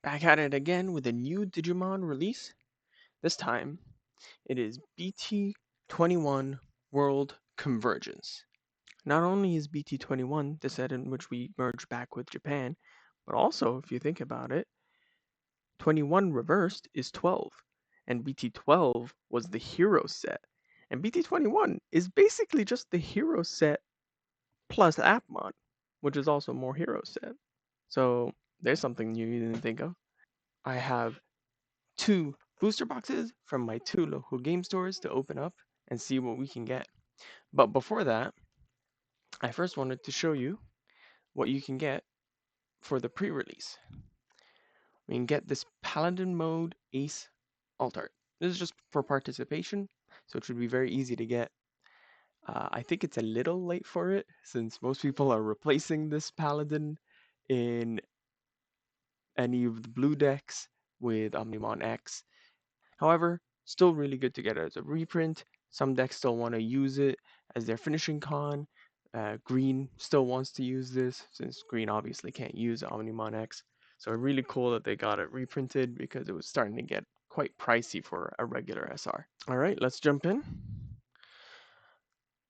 Back at it again with a new Digimon release. This time, it is BT21 World Convergence. Not only is BT21 the set in which we merge back with Japan, but also, if you think about it, 21 reversed is 12, and BT12 was the hero set. And BT21 is basically just the hero set plus Appmon, which is also more hero set. So there's something new you didn't think of. I have 2 booster boxes from my 2 local game stores to open up and see what we can get. But before that, I first wanted to show you what you can get for the pre-release. We can get this Paladin Mode Ace Alt Art. This is just for participation, so it should be very easy to get. I think it's a little late for it, since most people are replacing this Paladin in any of the blue decks with Omnimon X. However, still really good to get it as a reprint. Some decks still want to use it as their finishing con. Green still wants to use this, since Green obviously can't use Omnimon X. So really cool that they got it reprinted, because it was starting to get quite pricey for a regular SR. Alright, let's jump in.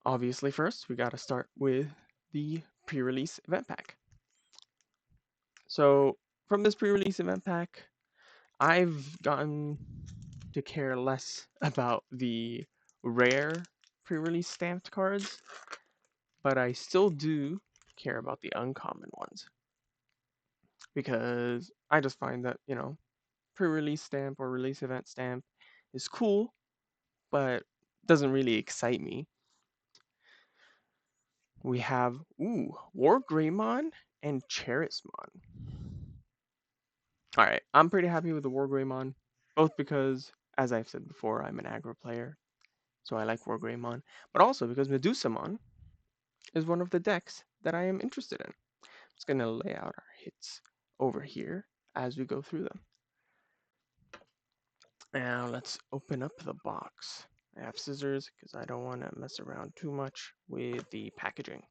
Obviously first, we got to start with the pre-release event pack. So from this pre-release event pack, I've gotten to care less about the rare pre-release stamped cards, but I still do care about the uncommon ones, because I just find that, pre-release stamp or release event stamp is cool, but doesn't really excite me. We have War Greymon and Cherismon. Alright, I'm pretty happy with the War Greymon, both because, as I've said before, I'm an aggro player, so I like War Greymon, but also because Medusamon is one of the decks that I am interested in. I'm just going to lay out our hits over here as we go through them. Now let's open up the box. I have scissors because I don't want to mess around too much with the packaging.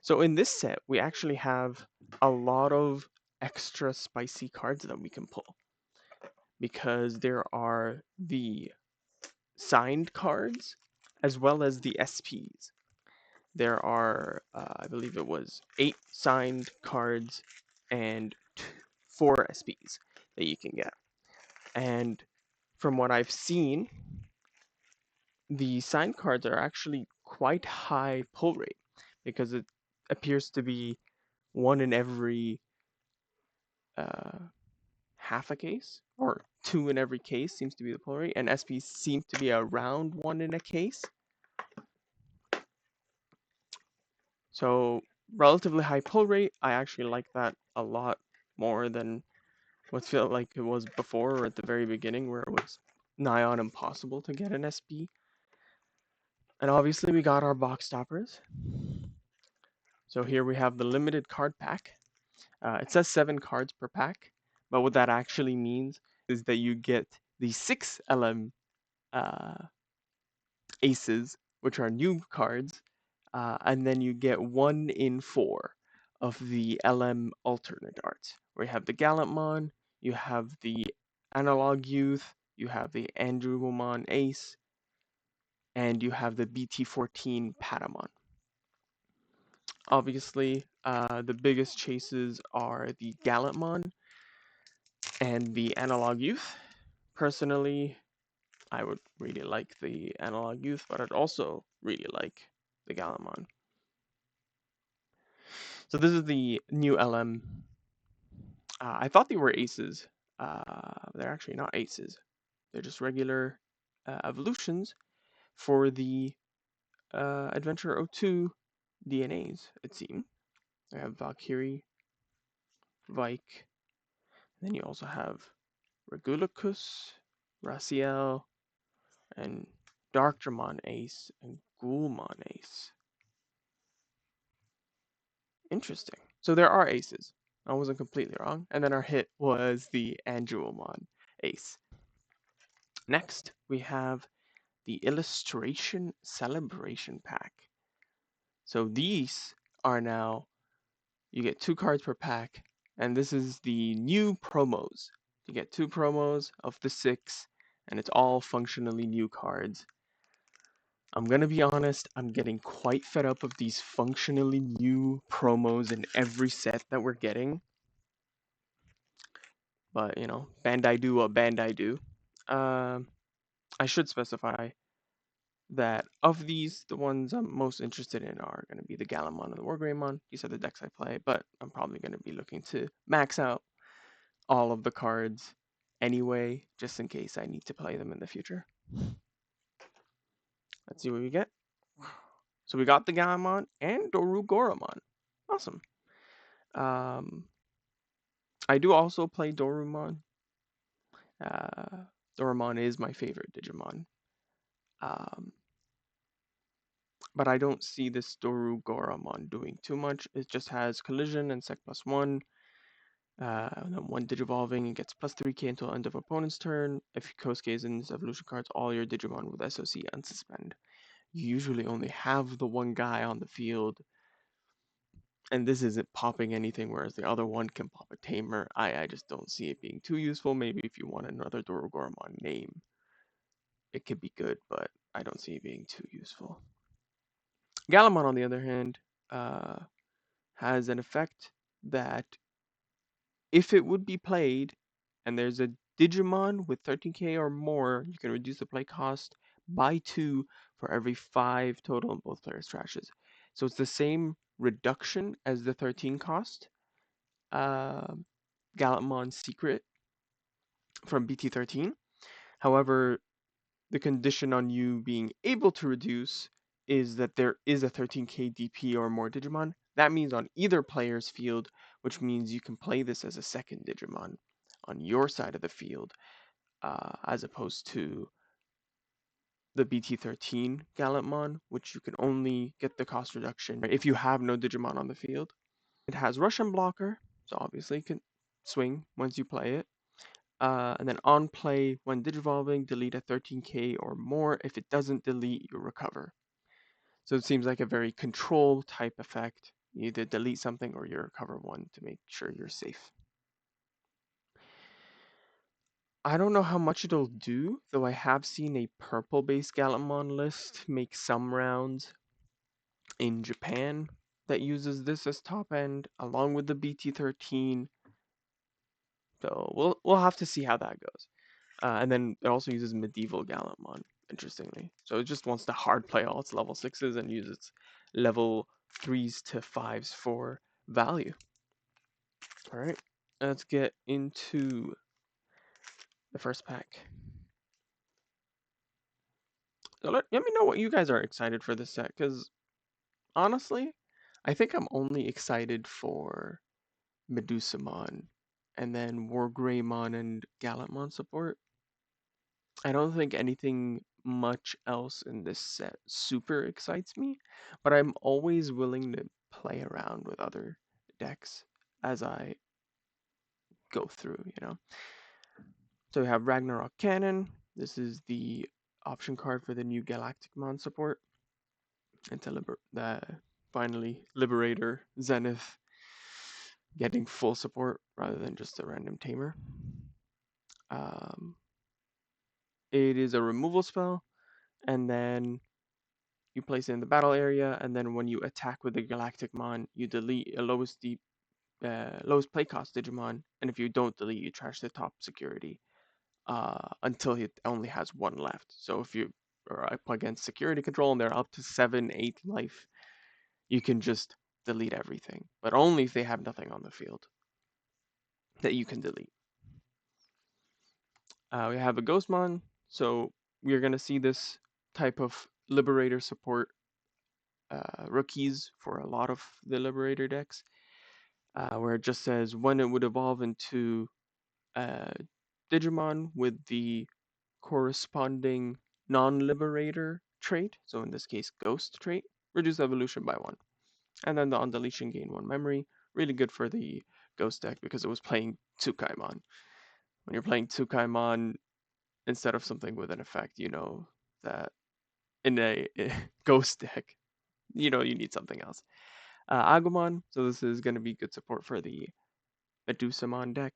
So in this set, we actually have a lot of extra spicy cards that we can pull, because there are the signed cards as well as the SPs. There are, I believe it was 8 signed cards and 4 SPs that you can get. And from what I've seen, the signed cards are actually quite high pull rate, because it appears to be 1 in every half a case, or 2 in every case seems to be the pull rate, and SPs seem to be around 1 in a case. So relatively high pull rate. I actually like that a lot more than what felt like it was before, or at the very beginning, where it was nigh on impossible to get an SP. And obviously we got our box stoppers. So here we have the limited card pack. It says 7 cards per pack, but what that actually means is that you get the 6 LM aces, which are new cards, and then you get 1 in 4 of the LM alternate arts, where you have the Gallantmon, you have the Analog Youth, you have the Andrewmon Ace, and you have the BT14 Patamon. Obviously, the biggest chases are the Gallantmon and the Analog Youth. Personally, I would really like the Analog Youth, but I'd also really like the Gallantmon. So this is the new LM. I thought they were aces. They're actually not aces. They're just regular evolutions for the Adventure 02 DNAs, it seems. I have Valkyrie, Vike, then you also have Regulicus, Raciel, and Darkdramon Ace, and Ghoulmon Ace. Interesting. So there are aces. I wasn't completely wrong. And then our hit was the Andrewmon Ace. Next, we have the Illustration Celebration Pack. So these are now, you get 2 cards per pack, And this is the new promos. You get 2 promos of the 6, and it's all functionally new cards. I'm gonna be honest, I'm getting quite fed up of these functionally new promos in every set that we're getting. But, you know, Bandai do what Bandai do. I should specify that of these, the ones I'm most interested in are going to be the Galamon and the Wargreymon. These are the decks I play, but I'm probably going to be looking to max out all of the cards anyway, just in case I need to play them in the future. Let's see what we get. So we got the Galamon and Dorugoramon. Awesome. I do also play Dorumon. Dorumon is my favorite Digimon. Um, but I don't see this Dorugoramon doing too much. It just has Collision and Sec +1. And then one Digivolving, it gets +3k until end of opponent's turn. If you Kosuke in these evolution cards, all your Digimon with SOC unsuspend. You usually only have the one guy on the field, and this isn't popping anything, whereas the other one can pop a Tamer. I just don't see it being too useful. Maybe if you want another Dorogoromon name, it could be good, but I don't see it being too useful. Galamon, on the other hand, has an effect that if it would be played and there's a Digimon with 13k or more, you can reduce the play cost by 2 for every 5 total in both players' trashes. So it's the same reduction as the 13 cost. Gallantmon Secret from BT13. However, the condition on you being able to reduce is that there is a 13k DP or more Digimon. That means on either player's field, which means you can play this as a second Digimon on your side of the field, as opposed to the BT13 Gallantmon, which you can only get the cost reduction if you have no Digimon on the field. It has Russian Blocker, so obviously you can swing once you play it. And then on play, when Digivolving, delete a 13k or more. If it doesn't delete, you recover. So it seems like a very control type effect. You either delete something or you recover one to make sure you're safe. I don't know how much it'll do, though I have seen a purple-based Gallantmon list make some rounds in Japan that uses this as top end, along with the BT13. So we'll have to see how that goes. And then it also uses Medieval Gallantmon, interestingly. So it just wants to hard play all its level 6s and use its level 3s to 5s for value. All right, let's get into the first pack. So let me know what you guys are excited for this set, because honestly, I think I'm only excited for Medusamon and then Wargreymon and Gallantmon support. I don't think anything much else in this set super excites me, but I'm always willing to play around with other decks as I go through, you know. So we have Ragnarok Cannon. This is the option card for the new Galacticmon support. And to finally Liberator Zenith getting full support rather than just a random tamer. It is a removal spell, and then you place it in the battle area, and then when you attack with the Galacticmon, you delete a lowest play cost Digimon, and if you don't delete, you trash the top security until it only has one left. So if you are up against security control and they're up to 7, 8 life, you can just delete everything, but only if they have nothing on the field that you can delete. We have a Ghostmon, so we're going to see this type of Liberator support rookies for a lot of the Liberator decks, where it just says when it would evolve into Digimon with the corresponding non-Liberator trait, so in this case Ghost trait, reduce evolution by 1. And then the on deletion gain 1 memory, really good for the Ghost deck because it was playing Tsukaimon. When you're playing Tsukaimon instead of something with an effect, you know that in a Ghost deck, you know you need something else. Agumon, so this is going to be good support for the Medusomon deck.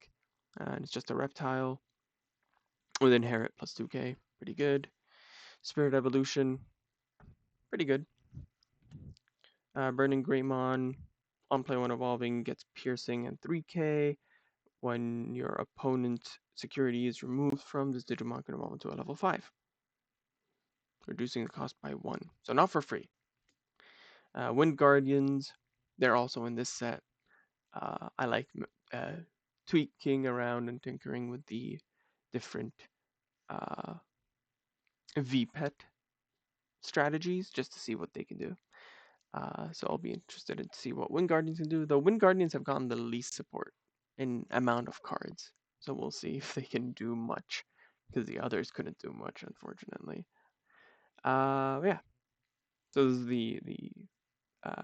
And it's just a reptile with Inherit plus 2k. Pretty good. Spirit Evolution. Pretty good. Burning Greymon. On play when evolving gets piercing and 3k. When your opponent's security is removed from this Digimon can evolve into a level 5. Reducing the cost by 1. So not for free. Wind Guardians. They're also in this set. I like tweaking around and tinkering with the different VPET strategies just to see what they can do. So I'll be interested to see what Wind Guardians can do. The Wind Guardians have gotten the least support in amount of cards. So we'll see if they can do much. Because the others couldn't do much, unfortunately. Yeah. So this is the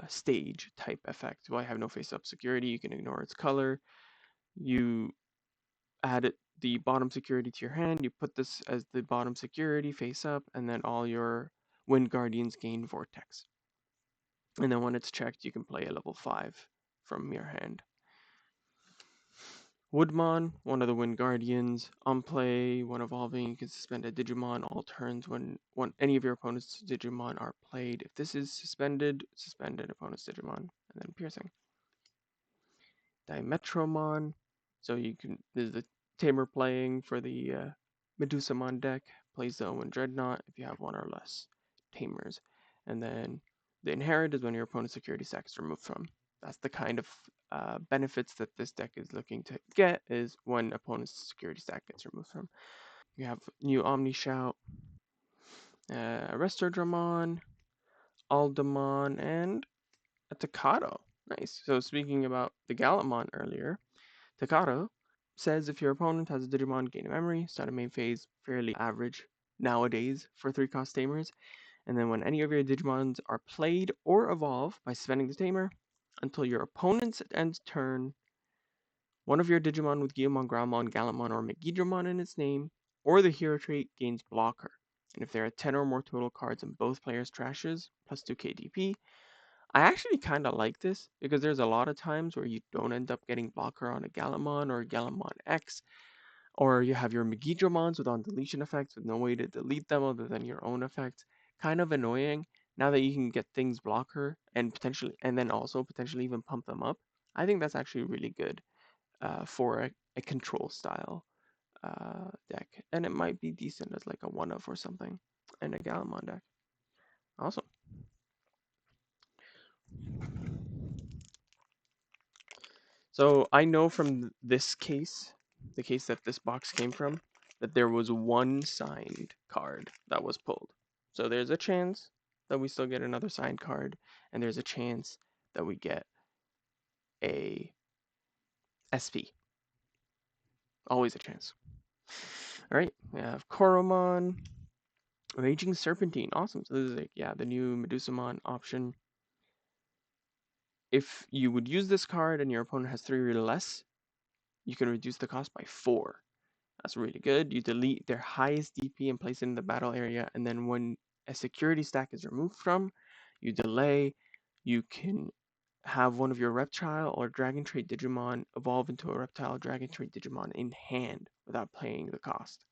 stage type effect. While I have no face-up security, you can ignore its color. You add the bottom security to your hand. You put this as the bottom security face up, and then all your Wind Guardians gain Vortex. And then when it's checked, you can play a level 5 from your hand. Woodmon, one of the Wind Guardians. On play, when evolving, you can suspend a Digimon all turns when any of your opponent's Digimon are played. If this is suspended, suspend an opponent's Digimon, and then piercing. Dimetromon, so you can, there's the Tamer playing for the Medusomon deck, plays the Owen Dreadnought if you have one or less Tamers. And then the Inherit is when your opponent's security stack is removed from. That's the kind of benefits that this deck is looking to get, is when opponent's security stack gets removed from. You have new Omni Shout, Restordramon, Aldamon, and a Takato. Nice. So speaking about the Galantmon earlier, Takato says if your opponent has a Digimon gain a memory, start a main phase fairly average nowadays for 3-cost Tamers, and then when any of your Digimons are played or evolve by suspending the Tamer, until your opponent's end turn, one of your Digimon with Guilmon, Groundmon, Galantmon, or Megidramon in its name, or the hero trait gains Blocker. And if there are 10 or more total cards in both players' trashes, plus 2k DP, I actually kind of like this because there's a lot of times where you don't end up getting Blocker on a Galantmon or a Galantmon X, or you have your Megidramons with on deletion effects with no way to delete them other than your own effects. Kind of annoying. Now that you can get things Blocker and then also potentially even pump them up, I think that's actually really good for a control style deck, and it might be decent as like a one of or something in a Galantmon deck. Awesome. So I know from this case, the case that this box came from, that there was one signed card that was pulled. So there's a chance that we still get another signed card, and there's a chance that we get a SP. Always a chance. All right, we have Koromon, Raging Serpentine. Awesome. So this is like, yeah, the new Medusomon option. If you would use this card and your opponent has 3 or less, you can reduce the cost by 4. That's really good. You delete their highest DP and place it in the battle area, and then when a security stack is removed from, you delay. You can have one of your Reptile or Dragon Trait Digimon evolve into a Reptile Dragon Trait Digimon in hand without paying the cost.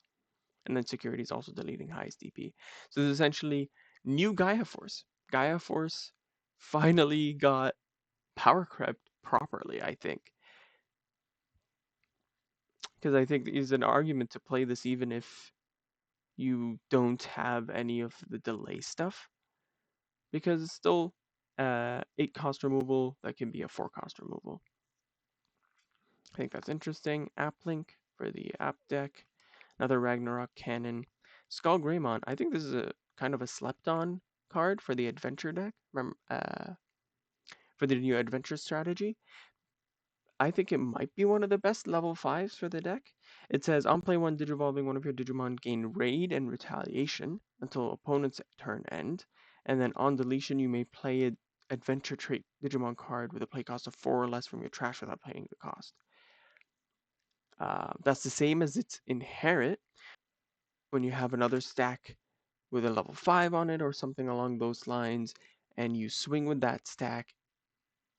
And then security is also deleting highest DP. So this is essentially new Gaia Force. Gaia Force finally got power crept properly, I think. Because I think there's an argument to play this even if you don't have any of the delay stuff. Because it's still 8-cost removal that can be a 4-cost removal. I think that's interesting. App link for the app deck. Another Ragnarok Cannon. Skull Greymon. I think this is a kind of a slept on card for the adventure deck. For the new adventure strategy. I think it might be one of the best level 5s for the deck. It says, on play 1, Digivolving one of your Digimon gain Raid and Retaliation until opponent's turn end. And then on deletion, you may play an adventure trait Digimon card with a play cost of 4 or less from your trash without paying the cost. That's the same as its Inherit. When you have another stack with a level 5 on it or something along those lines, and you swing with that stack,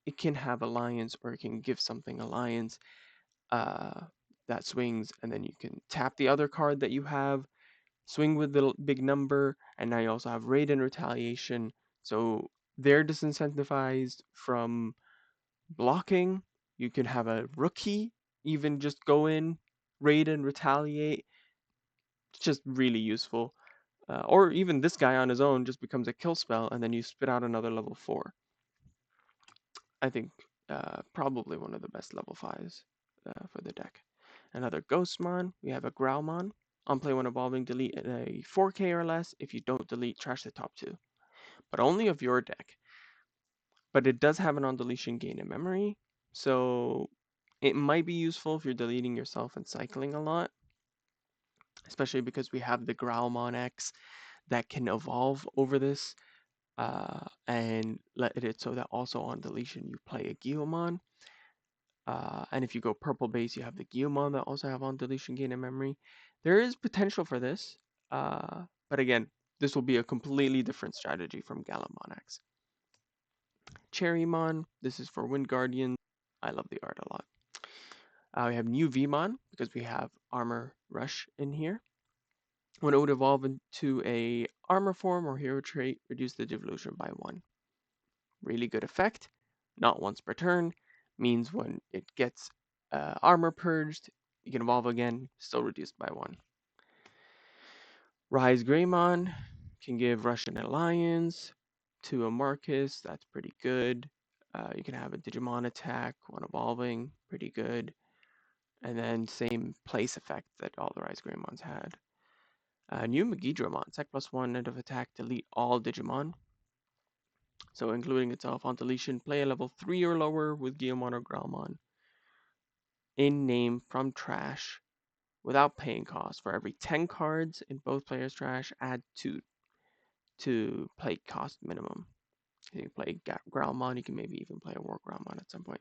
it can have Alliance or it can give something Alliance. uh, that swings, and then you can tap the other card that you have, swing with the big number, and now you also have raid and retaliation. So they're disincentivized from blocking. You can have a rookie even just go in, raid and retaliate. It's just really useful. Or even this guy on his own just becomes a kill spell, and then you spit out another level 4. I think probably one of the best level 5s for the deck. Another Ghostmon. We have a Growlmon. On play when evolving, delete a 4K or less. If you don't delete, trash the top 2. But only of your deck. But it does have an on deletion gain in memory. So it might be useful if you're deleting yourself and cycling a lot. Especially because we have the Growlmon X that can evolve over this. And let it so that also on deletion you play a Guilmon. And if you go purple base, you have the Guilmon that also have on deletion gain in memory. There is potential for this, but again, this will be a completely different strategy from Galamon X. Cherrymon, this is for Wind Guardian. I love the art a lot. We have new Vmon because we have Armor Rush in here. When it would evolve into a armor form or hero trait, reduce the devolution by 1. Really good effect, not once per turn, means when it gets armor purged, you can evolve again, still reduced by 1. Rise Greymon can give Russian Alliance to a Marcus, that's pretty good. You can have a Digimon attack when evolving, pretty good. And then same place effect that all the Rise Greymons had. New Megidramon, Sec +1, end of attack, delete all Digimon. So including itself on deletion, play a level 3 or lower with Guilmon or Growlmon in name from trash without paying cost. For every 10 cards in both players' trash, add 2 to play cost minimum. You can play Growlmon, you can maybe even play a War Growlmon at some point.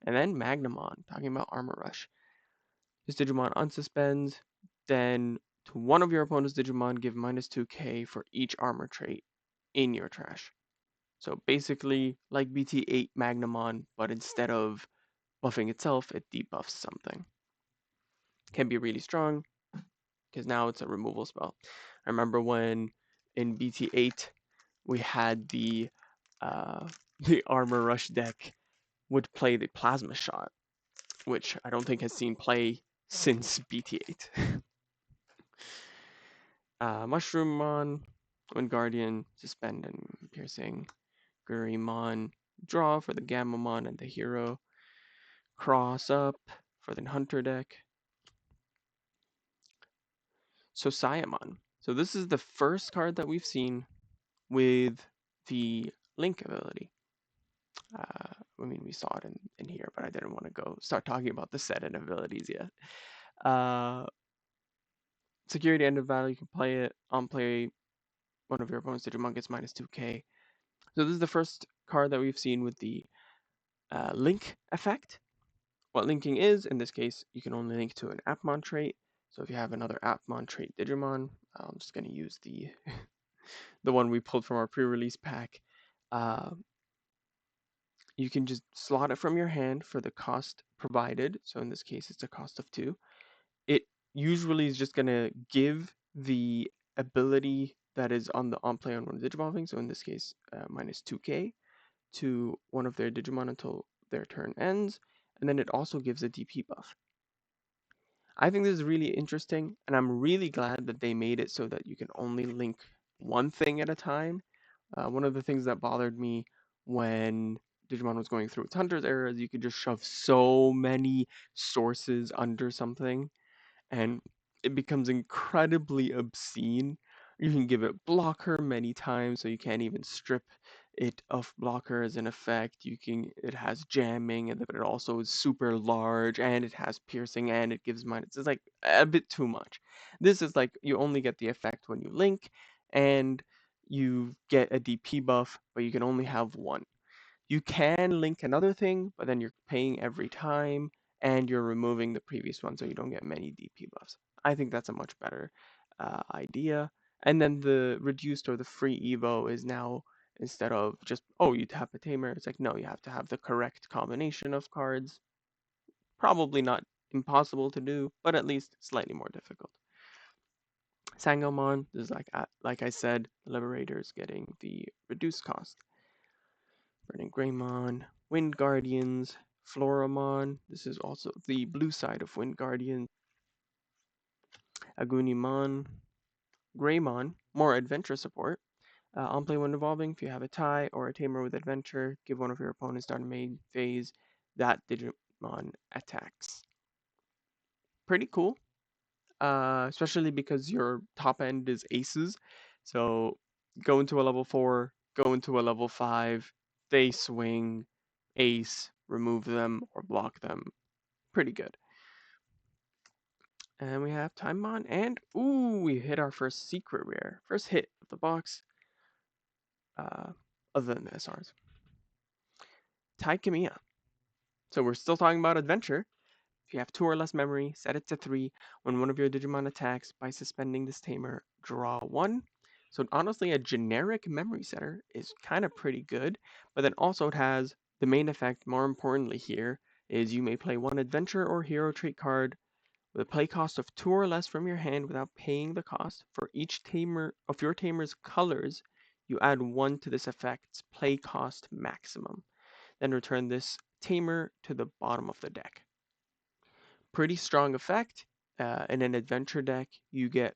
And then Magnamon, talking about Armor Rush. This Digimon unsuspends, then to one of your opponent's Digimon, give -2k for each armor trait in your trash. So basically, like BT8 Magnamon, but instead of buffing itself, it debuffs something. Can be really strong, because now it's a removal spell. I remember when in BT8 we had the the Armor Rush deck would play the Plasma Shot, which I don't think has seen play since BT8. Mushroomon, Wind Guardian, Suspend and Piercing. Gurimon, draw for the Gammamon and the hero. Cross up for the Hunter deck. Sosayamon. So this is the first card that we've seen with the Link ability. I mean, we saw it in here, but I didn't want to go start talking about the set and abilities yet. Security end of battle, you can play it on play. One of your opponent's Digimon gets -2k. So this is the first card that we've seen with the link effect. What linking is, in this case, you can only link to an Appmon trait. So if you have another Appmon trait Digimon, I'm just going to use the the one we pulled from our pre-release pack. You can just slot it from your hand for the cost provided. So in this case, it's a cost of 2. It usually is just going to give the ability that is on the on play on one of Digivolving. So in this case, -2k to one of their Digimon until their turn ends. And then it also gives a DP buff. I think this is really interesting, and I'm really glad that they made it so that you can only link one thing at a time. One of the things that bothered me when Digimon was going through its Hunter's era is you could just shove so many sources under something, and it becomes incredibly obscene. You can give it blocker many times, so you can't even strip it of blocker as an effect. It has jamming, but it also is super large, and it has piercing, and it gives minus. It's like a bit too much. This is like you only get the effect when you link, and you get a DP buff, but you can only have one. You can link another thing, but then you're paying every time, and you're removing the previous one, so you don't get many DP buffs. I think that's a much better idea. And then the reduced or the free Evo is now, instead of just, oh, you tap a tamer, it's like, no, you have to have the correct combination of cards. Probably not impossible to do, but at least slightly more difficult. Sangomon is like I said, the Liberators getting the reduced cost. Burning Greymon, Wind Guardians, Floramon. This is also the blue side of Wind Guardian. Agunimon, Greymon, more adventure support. On play when evolving, if you have a tie or a tamer with adventure, give one of your opponents start a main phase that Digimon attacks. Pretty cool, especially because your top end is aces. So go into a level 4, go into a level 5, they swing, ace, remove them or block them. Pretty good. And we have Timon, and ooh, we hit our first secret rare. First hit of the box, other than the SRs. Taikamiya. So we're still talking about adventure. If you have 2 or less memory, set it to 3. When one of your Digimon attacks by suspending this tamer, draw 1. So honestly, a generic memory setter is kind of pretty good, but then also it has the main effect, more importantly here, is you may play 1 adventure or hero trait card with a play cost of 2 or less from your hand without paying the cost. For each tamer of your tamer's colors, you add 1 to this effect's play cost maximum. Then return this tamer to the bottom of the deck. Pretty strong effect. In an adventure deck, you get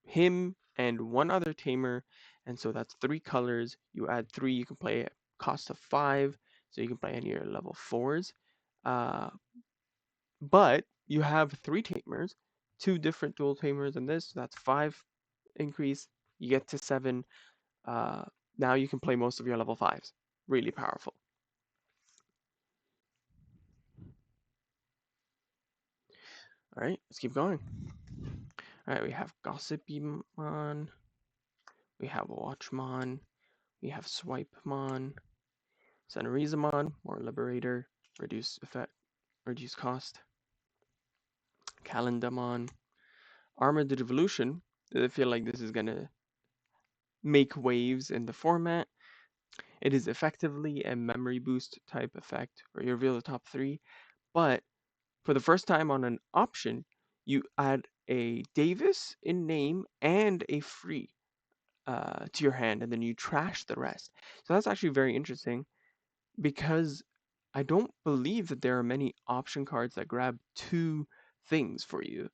him and 1 other tamer, and so that's 3 colors. You add 3, you can play at cost of 5, so you can play any of your level 4s. But you have 3 tamers, 2 different dual tamers in this, so that's 5 increase. You get to 7. Now you can play most of your level 5s. Really powerful. All right, let's keep going. All right, we have Gossipymon, we have Watchmon, we have Swipemon, Senarizamon, more Liberator, reduce effect, reduce cost, Calendamon, Armored Digivolution. I feel like this is gonna make waves in the format. It is effectively a memory boost type effect where you reveal the top 3, but for the first time on an option, you add a Davis in name and a free to your hand, and then you trash the rest. So that's actually very interesting because I don't believe that there are many option cards that grab 2 things for you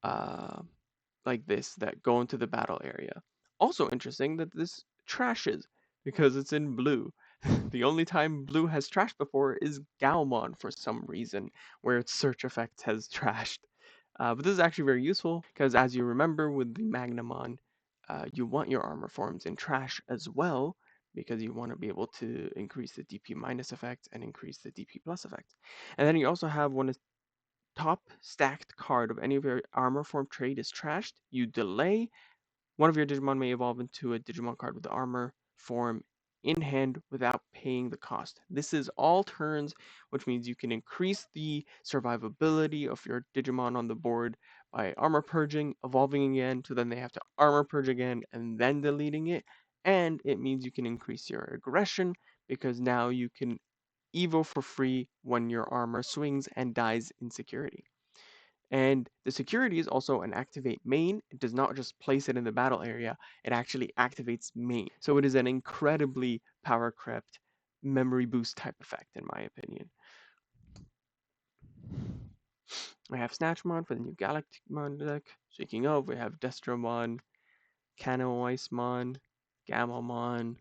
uh, like this that go into the battle area. Also interesting that this trashes because it's in blue. The only time blue has trashed before is Gaomon for some reason, where its search effect has trashed. But this is actually very useful because, as you remember with the Magnamon, you want your armor forms in trash as well because you want to be able to increase the DP minus effect and increase the DP plus effect. And then you also have when a top stacked card of any of your armor form trait is trashed, you delay. One of your Digimon may evolve into a Digimon card with the armor form in hand without paying the cost. This is all turns, which means you can increase the survivability of your Digimon on the board by armor purging, evolving again, so then they have to armor purge again and then deleting it. And it means you can increase your aggression because now you can evo for free when your armor swings and dies in security. And the security is also an activate main. It does not just place it in the battle area, it actually activates main. So it is an incredibly power crept memory boost type effect, in my opinion. We have Snatchmon for the new Galacticmon deck. Speaking of, we have Destromon, Canoisemon, Gamamon,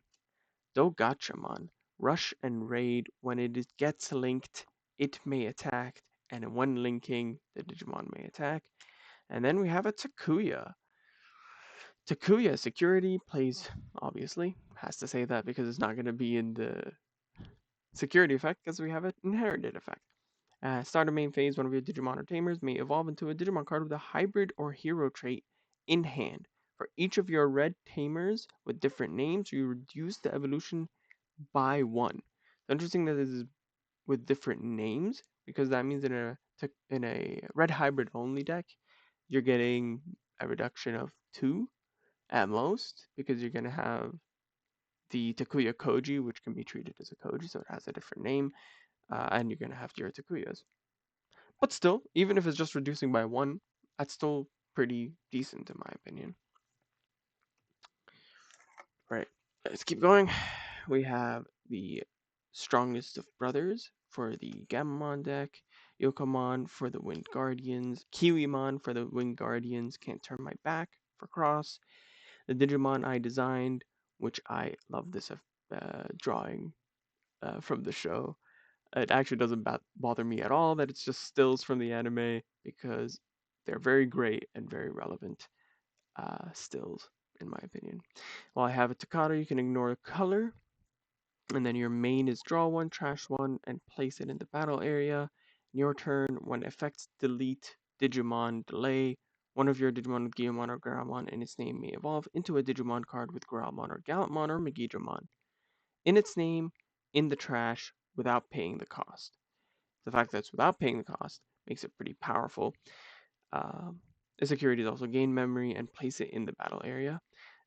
Dogachamon. Rush and Raid. When it gets linked, it may attack, and when linking, the Digimon may attack. And then we have a Takuya. Takuya security plays, obviously, has to say that because it's not going to be in the security effect because we have an inherited effect. Start a main phase, one of your Digimon or Tamers may evolve into a Digimon card with a hybrid or hero trait in hand. For each of your red Tamers with different names, you reduce the evolution by 1. It's interesting that this is with different names because that means in a red hybrid only deck, you're getting a reduction of 2 at most because you're going to have the Takuya Koji, which can be treated as a Koji, so it has a different name, and you're going to have your Takuyas. But still, even if it's just reducing by 1, that's still pretty decent in my opinion. Right, let's keep going. We have the Strongest of Brothers for the Gamamon deck, Yokomon for the Wind Guardians, Kiwimon for the Wind Guardians, Can't Turn My Back for Cross, the Digimon I designed, which I love this drawing from the show. It actually doesn't bother me at all that it's just stills from the anime because they're very great and very relevant stills, in my opinion. While I have a Takata, you can ignore color, and then your main is draw one, trash one, and place it in the battle area. In your turn, when effects delete Digimon delay, one of your Digimon with Gyomon or Garamon in its name may evolve into a Digimon card with Growlmon or Gallantmon or Megidramon in its name in the trash without paying the cost. The fact that it's without paying the cost makes it pretty powerful. The securities also gain memory and place it in the battle area.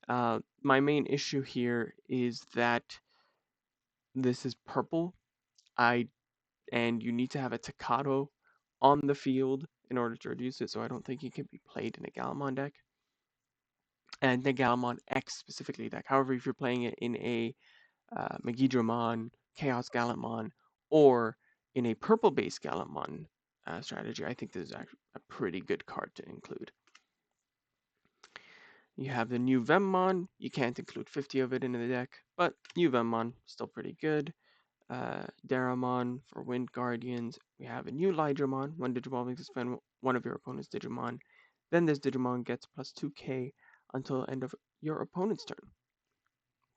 My main issue here is that this is purple. And you need to have a Takato on the field in order to reduce it, so I don't think it can be played in a Galamon deck. And the Galamon X specifically deck. However, if you're playing it in a Megidramon, Chaos Gallantmon, or in a purple-based Gallantmon strategy, I think this is actually a pretty good card to include. You have the new Vemmon. You can't include 50 of it in the deck, but new Vemmon, still pretty good. Daramon for Wind Guardians. We have a new Lydramon. When Digivolving, suspend one of your opponent's Digimon. Then this Digimon gets plus 2k until end of your opponent's turn.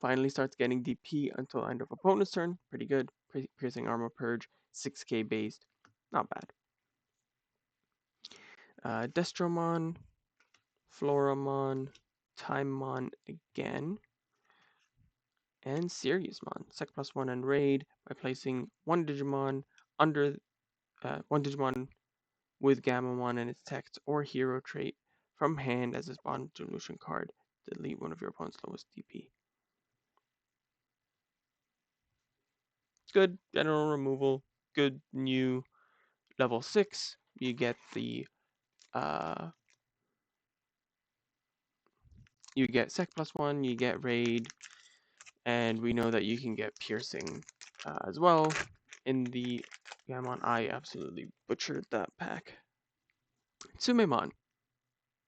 Finally starts getting DP until end of opponent's turn. Pretty good. Piercing Armor Purge, 6k based. Not bad. Destromon, Floramon, Timemon again, and Siriusmon. Sec plus 1 and Raid by placing one Digimon under one Digimon with Gamamon and its text or hero trait from hand as a spawn solution card. Delete one of your opponent's lowest DP. Good general removal. Good new level 6. You get the you get Sec plus 1, you get Raid, and we know that you can get Piercing as well in the Gamon. I absolutely butchered that pack. Tsumemon.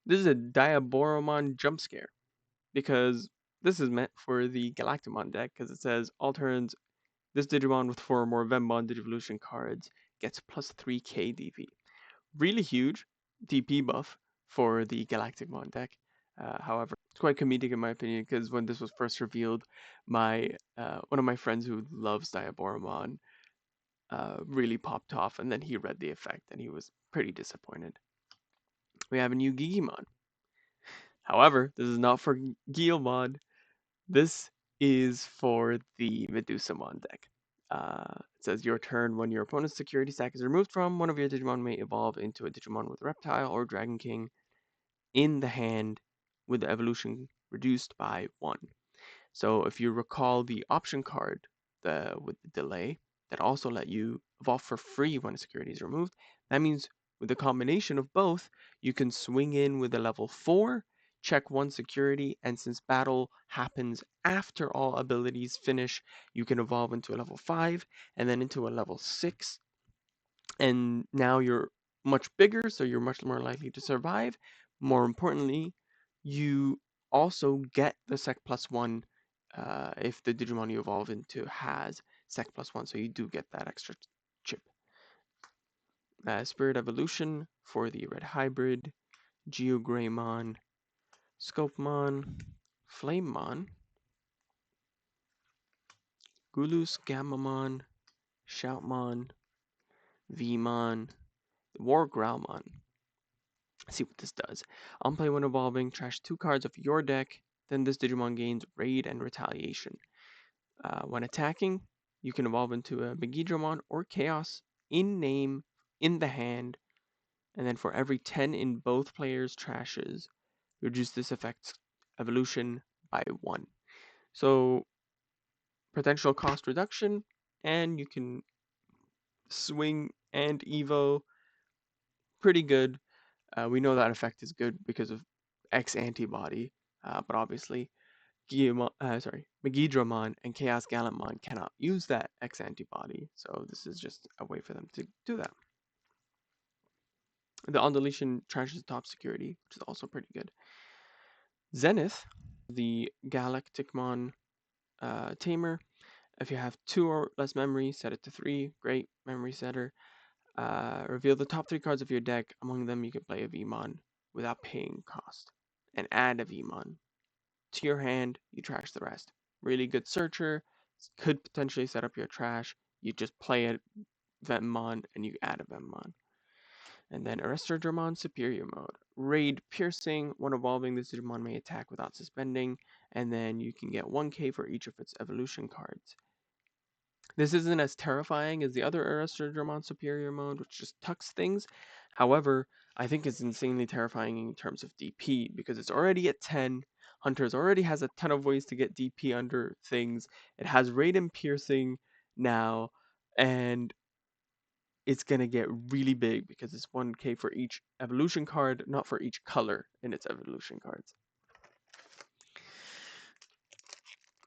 This is a Diaboromon jump scare because this is meant for the Galactimon deck because it says all turns this Digimon with 4 or more Vemmon Digivolution cards gets plus 3k DP. Really huge DP buff for the Galactimon deck. However, it's quite comedic in my opinion because when this was first revealed, my one of my friends who loves Diaboromon really popped off, and then he read the effect and he was pretty disappointed. We have a new Gigimon. However, this is not for Guillemon. This is for the Medusomon deck. It says your turn when your opponent's security stack is removed from one of your Digimon may evolve into a Digimon with Reptile or Dragon King in the hand with the evolution reduced by 1. So if you recall the option card with the delay that also let you evolve for free when a security is removed, that means with the combination of both, you can swing in with a level 4, check 1 security, and since battle happens after all abilities finish, you can evolve into a level 5 and then into a level 6. And now you're much bigger, so you're much more likely to survive. More importantly, you also get the Sec plus 1 if the Digimon you evolve into has Sec plus 1, so you do get that extra chip. Spirit Evolution for the Red Hybrid, Geogreymon, Scopemon, Flamemon, Gulus, Gamamon, Shoutmon, Vmon, War Growlmon. See what this does. On play when evolving, trash 2 cards of your deck, then this Digimon gains Raid and Retaliation. When attacking, you can evolve into a Megidramon or Chaos in name in the hand, and then for every 10 in both players' trashes, reduce this effect's evolution by 1. So potential cost reduction, and you can swing and evo pretty good. We know that effect is good because of X antibody, but obviously Megidramon and Chaos Gallantmon cannot use that X antibody, so this is just a way for them to do that. The on deletion trashes top security, which is also pretty good. Zenith, the Galacticmon tamer. If you have 2 or less memory, set it to 3. Great memory setter. Reveal the top 3 cards of your deck. Among them, you can play a Vmon without paying cost, and add a Vmon to your hand. You trash the rest. Really good searcher. Could potentially set up your trash. You just play a Vemmon and you add a Vemmon. And then Arrestor Dramon Superior Mode. Raid Piercing. When evolving, this Digimon may attack without suspending, and then you can get 1k for each of its evolution cards. This isn't as terrifying as the other Arrestor Dramon Superior Mode, which just tucks things. However, I think it's insanely terrifying in terms of DP, because it's already at 10. Hunters already has a ton of ways to get DP under things. It has Raid and Piercing now, and it's going to get really big because it's 1k for each evolution card, not for each color in its evolution cards.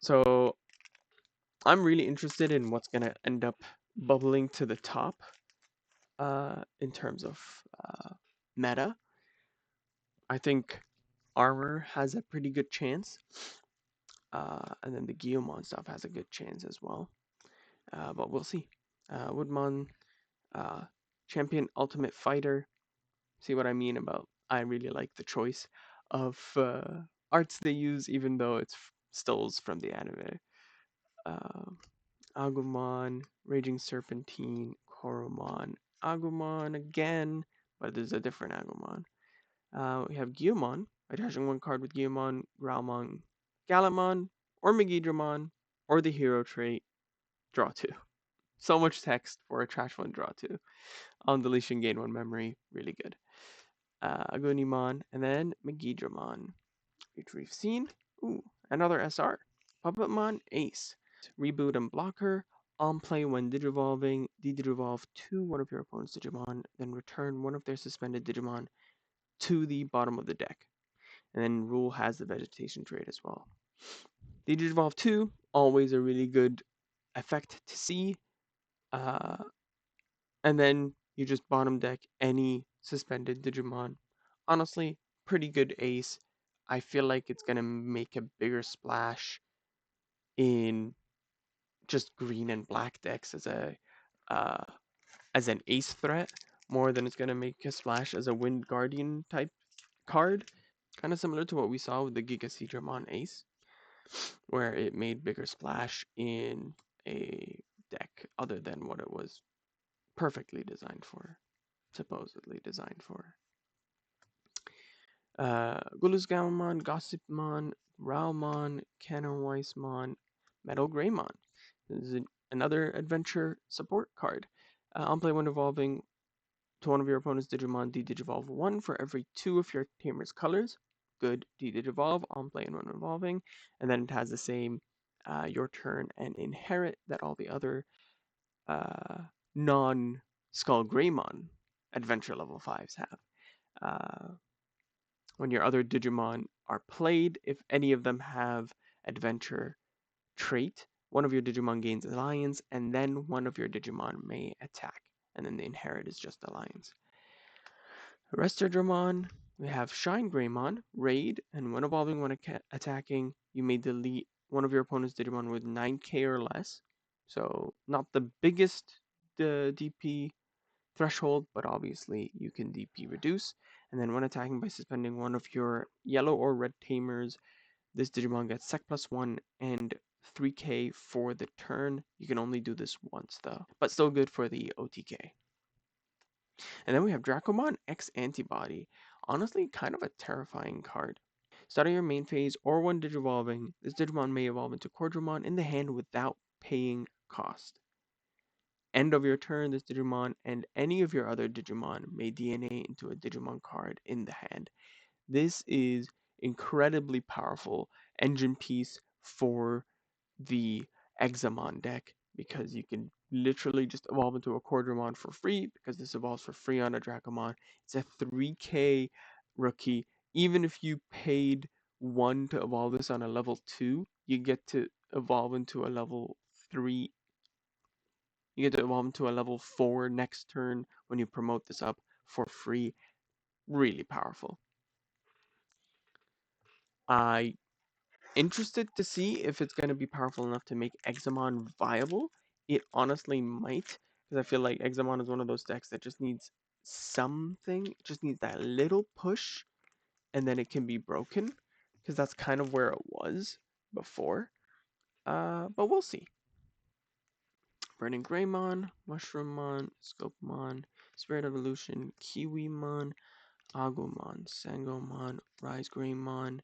So I'm really interested in what's going to end up bubbling to the top in terms of meta. I think Armor has a pretty good chance, and then the Guillemon stuff has a good chance as well, but we'll see. Woodmon, Champion Ultimate Fighter. See what I mean about I really like the choice of arts they use, even though it's stills from the anime. Agumon, Raging Serpentine, Koromon, Agumon again, but there's a different Agumon. We have Guillemon, attaching 1 card with Guillemon, Growlmon, Gallantmon, or Megidramon, or the hero trait, draw 2. So much text for a trash 1, draw 2. On deletion, gain 1 memory, really good. Agunimon, and then Megidramon, which we've seen. Ooh, another SR. Puppetmon, Ace. Reboot and Blocker. On play when Digivolving, Digivolve to one of your opponent's Digimon, then return one of their suspended Digimon to the bottom of the deck. And then Rule has the Vegetation trait as well. Digivolve 2, always a really good effect to see. And then you just bottom deck any suspended Digimon. Honestly, pretty good ace. I feel like it's gonna make a bigger splash in just green and black decks as an ace threat more than it's gonna make a splash as a Wind Guardian type card. Kind of similar to what we saw with the Gigaseedramon Ace, where it made bigger splash in a deck other than what it was perfectly designed for, supposedly designed for. Gulusgalmon, Gossipmon, Ralmon, Canonweissmon, Metal Greymon. This is another adventure support card. On play when evolving to one of your opponent's Digimon, D-Digivolve 1 for every 2 of your tamer's colors. Good D-Digivolve on play and when evolving. And then it has the same your turn and inherit that all the other non-Skull Greymon adventure level 5s have. When your other Digimon are played, if any of them have adventure trait, one of your Digimon gains alliance, and then one of your Digimon may attack. And then the inherit is just alliance. Restordramon, we have Shine Greymon, Raid, and when evolving when attacking, you may delete one of your opponent's Digimon with 9k or less. So not the biggest DP threshold, but obviously you can DP reduce. And then when attacking by suspending one of your yellow or red tamers, this Digimon gets Sec +1 and 3k for the turn. You can only do this once though, but still good for the OTK. And then we have Dracomon X Antibody. Honestly, kind of a terrifying card. Starting your main phase or when Digivolving, this Digimon may evolve into Cordramon in the hand without paying cost. End of your turn, this Digimon and any of your other Digimon may DNA into a Digimon card in the hand. This is incredibly powerful engine piece for the Examon deck because you can literally just evolve into a Quadramon for free because this evolves for free on a Dracomon. It's a 3K rookie. Even if you paid 1 to evolve this on a level 2, you get to evolve into a level 3. You get to evolve into a level 4 next turn when you promote this up for free. Really powerful. I interested to see if it's going to be powerful enough to make Examon viable. It honestly might, because I feel like Examon is one of those decks that just needs something, it just needs that little push, and then it can be broken, because that's kind of where it was before. But we'll see. Burning Greymon, Mushroomon, Scopemon, Spirit Evolution, Kiwimon, Agumon, Sangomon, Rise Greymon,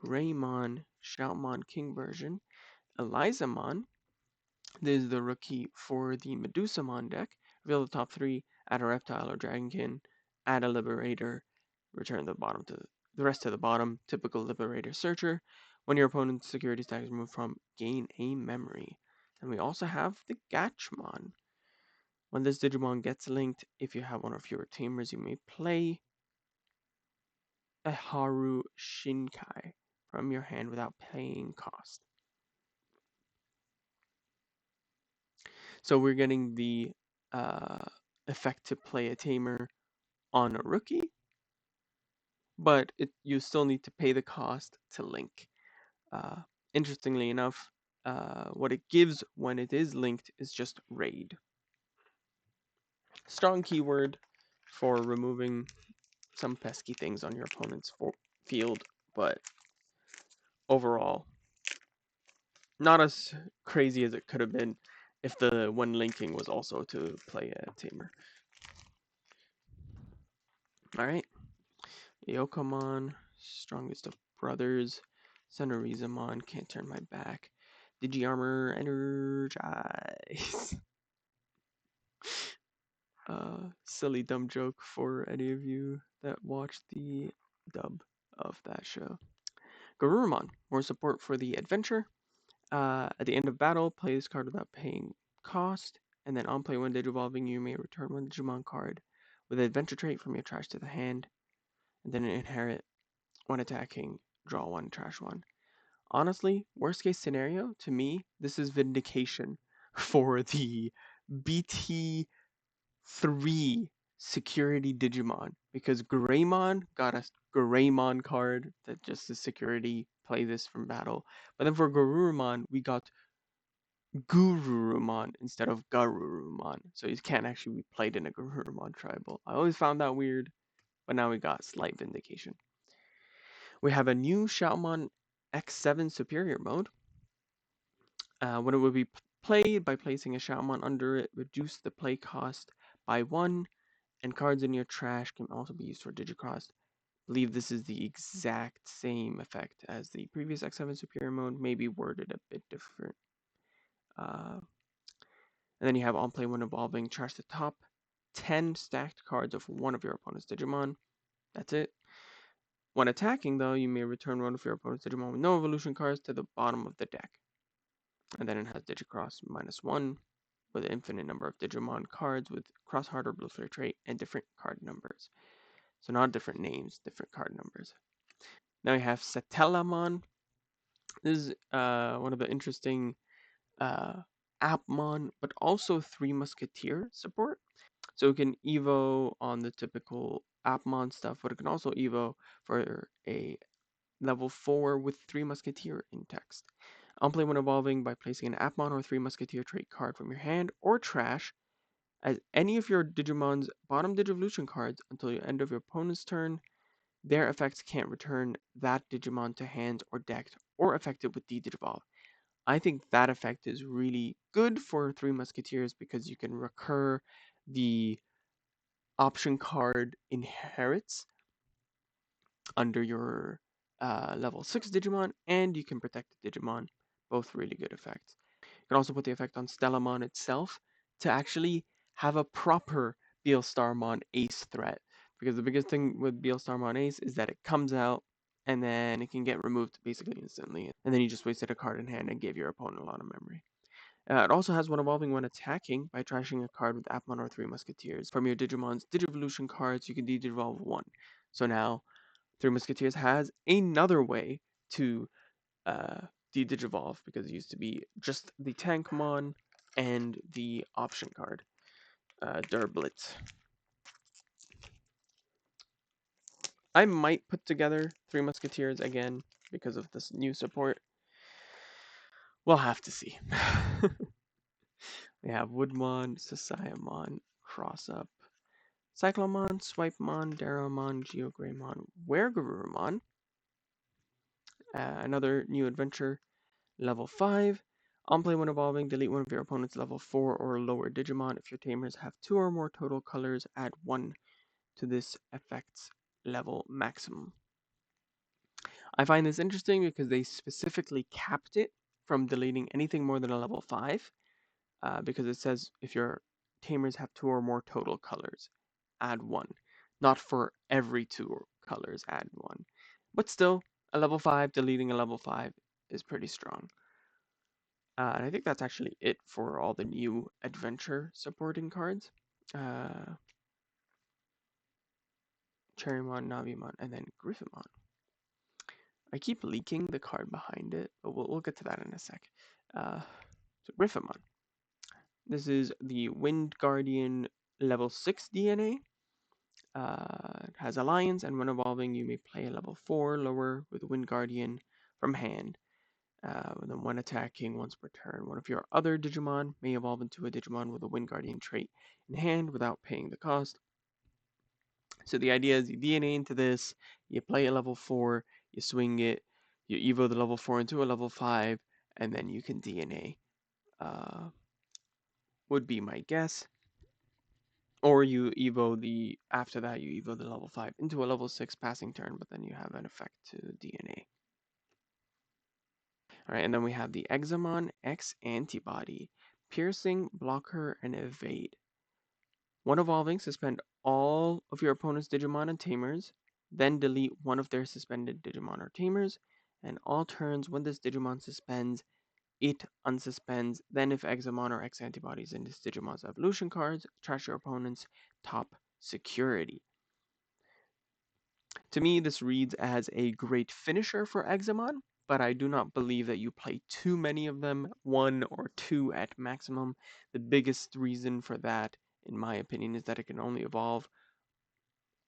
Greymon, Shoutmon King version, Elizamon. This is the rookie for the Medusamon deck. Reveal the top 3, add a Reptile or Dragonkin, add a Liberator, return the rest to the bottom. Typical Liberator Searcher. When your opponent's security stack is removed from, gain a memory. And we also have the Gatchmon. When this Digimon gets linked, if you have one or fewer tamers, you may play a Haru Shinkai from your hand without paying cost. So we're getting the effect to play a tamer on a rookie, but you still need to pay the cost to link. Interestingly enough, what it gives when it is linked is just raid. Strong keyword for removing some pesky things on your opponent's field, but overall, not as crazy as it could have been if the when linking was also to play a tamer. Alright, Yokomon, Strongest of Brothers, Sonorizamon, Can't Turn My Back, Digiarmor, Energize. Silly dumb joke for any of you that watched the dub of that show. Garurumon, more support for the adventure. At the end of battle, play this card without paying cost, and then on play when Digivolving, you may return one Digimon card with an adventure trait from your trash to the hand, and then inherit when attacking, draw one, trash one. Honestly, worst case scenario, to me, this is vindication for the BT3 security Digimon, because Greymon got a Greymon card that just is security, play this from battle. But then for Garurumon, we got Gururumon instead of Garurumon, so he can't actually be played in a Garurumon tribal. I always found that weird, but now we got slight vindication. We have a new Shoutmon X7 Superior mode. When it will be played by placing a Shoutmon under it, reduce the play cost by 1, and cards in your trash can also be used for Digicross. I believe this is the exact same effect as the previous X7 Superior mode, maybe worded a bit different. And then you have on play when evolving, trash the top 10 stacked cards of one of your opponent's Digimon. That's it. When attacking, though, you may return one of your opponent's Digimon with no evolution cards to the bottom of the deck. And then it has Digicross -1 with an infinite number of Digimon cards with Cross Heart or Blue Flare trait and different card numbers. So not different names, different card numbers. Now we have Satellamon. This is one of the interesting Appmon, but also Three Musketeer support. So it can Evo on the typical Appmon stuff, but it can also Evo for a level 4 with 3 Musketeer in text. Unplay when evolving by placing an Appmon or 3 Musketeer trait card from your hand or trash as any of your Digimon's bottom Digivolution cards until the end of your opponent's turn. Their effects can't return that Digimon to hand or decked or affected with D-Digivolve. I think that effect is really good for 3 Musketeers because you can recur the option card inherits under your level 6 Digimon, and you can protect the Digimon. Both really good effects. You can also put the effect on Stellamon itself to actually have a proper Beelstarmon Ace threat. Because the biggest thing with Beelstarmon Ace is that it comes out and then it can get removed basically instantly. And then you just wasted a card in hand and gave your opponent a lot of memory. It also has one evolving when attacking by trashing a card with Appmon or Three Musketeers. From your Digimon's Digivolution cards, you can Digivolve one. So now, Three Musketeers has another way to de-Digivolve, because it used to be just the Tankmon and the option card, Durblitz. I might put together Three Musketeers again because of this new support. We'll have to see. We have Woodmon, Sasayamon, Cross Up, Cyclomon, Swipemon, Darumon, Geogreymon, Weregurumon. Another new adventure, level 5. On play when evolving, delete one of your opponent's level 4 or lower Digimon. If your tamers have 2 or more total colors, add 1 to this effect's level maximum. I find this interesting because they specifically capped it from deleting anything more than a level 5, because it says if your tamers have 2 or more total colors, add 1. Not for every 2 colors, add 1. But still, a level 5 deleting a level 5 is pretty strong. And I think that's actually it for all the new adventure supporting cards. Cherrymon, Navimon, and then Griffimon. I keep leaking the card behind it, but we'll get to that in a sec. So Griffimon. This is the Wind Guardian level 6 DNA. It has Alliance, and when evolving, you may play a level 4 lower with Wind Guardian from hand. And then when attacking once per turn, one of your other Digimon may evolve into a Digimon with a Wind Guardian trait in hand without paying the cost. So the idea is you DNA into this, you play a level 4, you swing it, you evo the level 4 into a level 5, and then you can DNA. Would be my guess. Or you evo after that you evo the level 5 into a level 6 passing turn, but then you have an effect to DNA. Alright, and then we have the Examon X Antibody, Piercing, Blocker, and Evade. When evolving, suspend all of your opponent's Digimon and Tamers, then delete one of their suspended Digimon or Tamers, and all turns when this Digimon suspends, it unsuspends. Then if Examon or X Antibodies in this Digimon's evolution cards, trash your opponent's top security. To me, this reads as a great finisher for Examon, but I do not believe that you play too many of them, 1 or 2 at maximum. The biggest reason for that, in my opinion, is that it can only evolve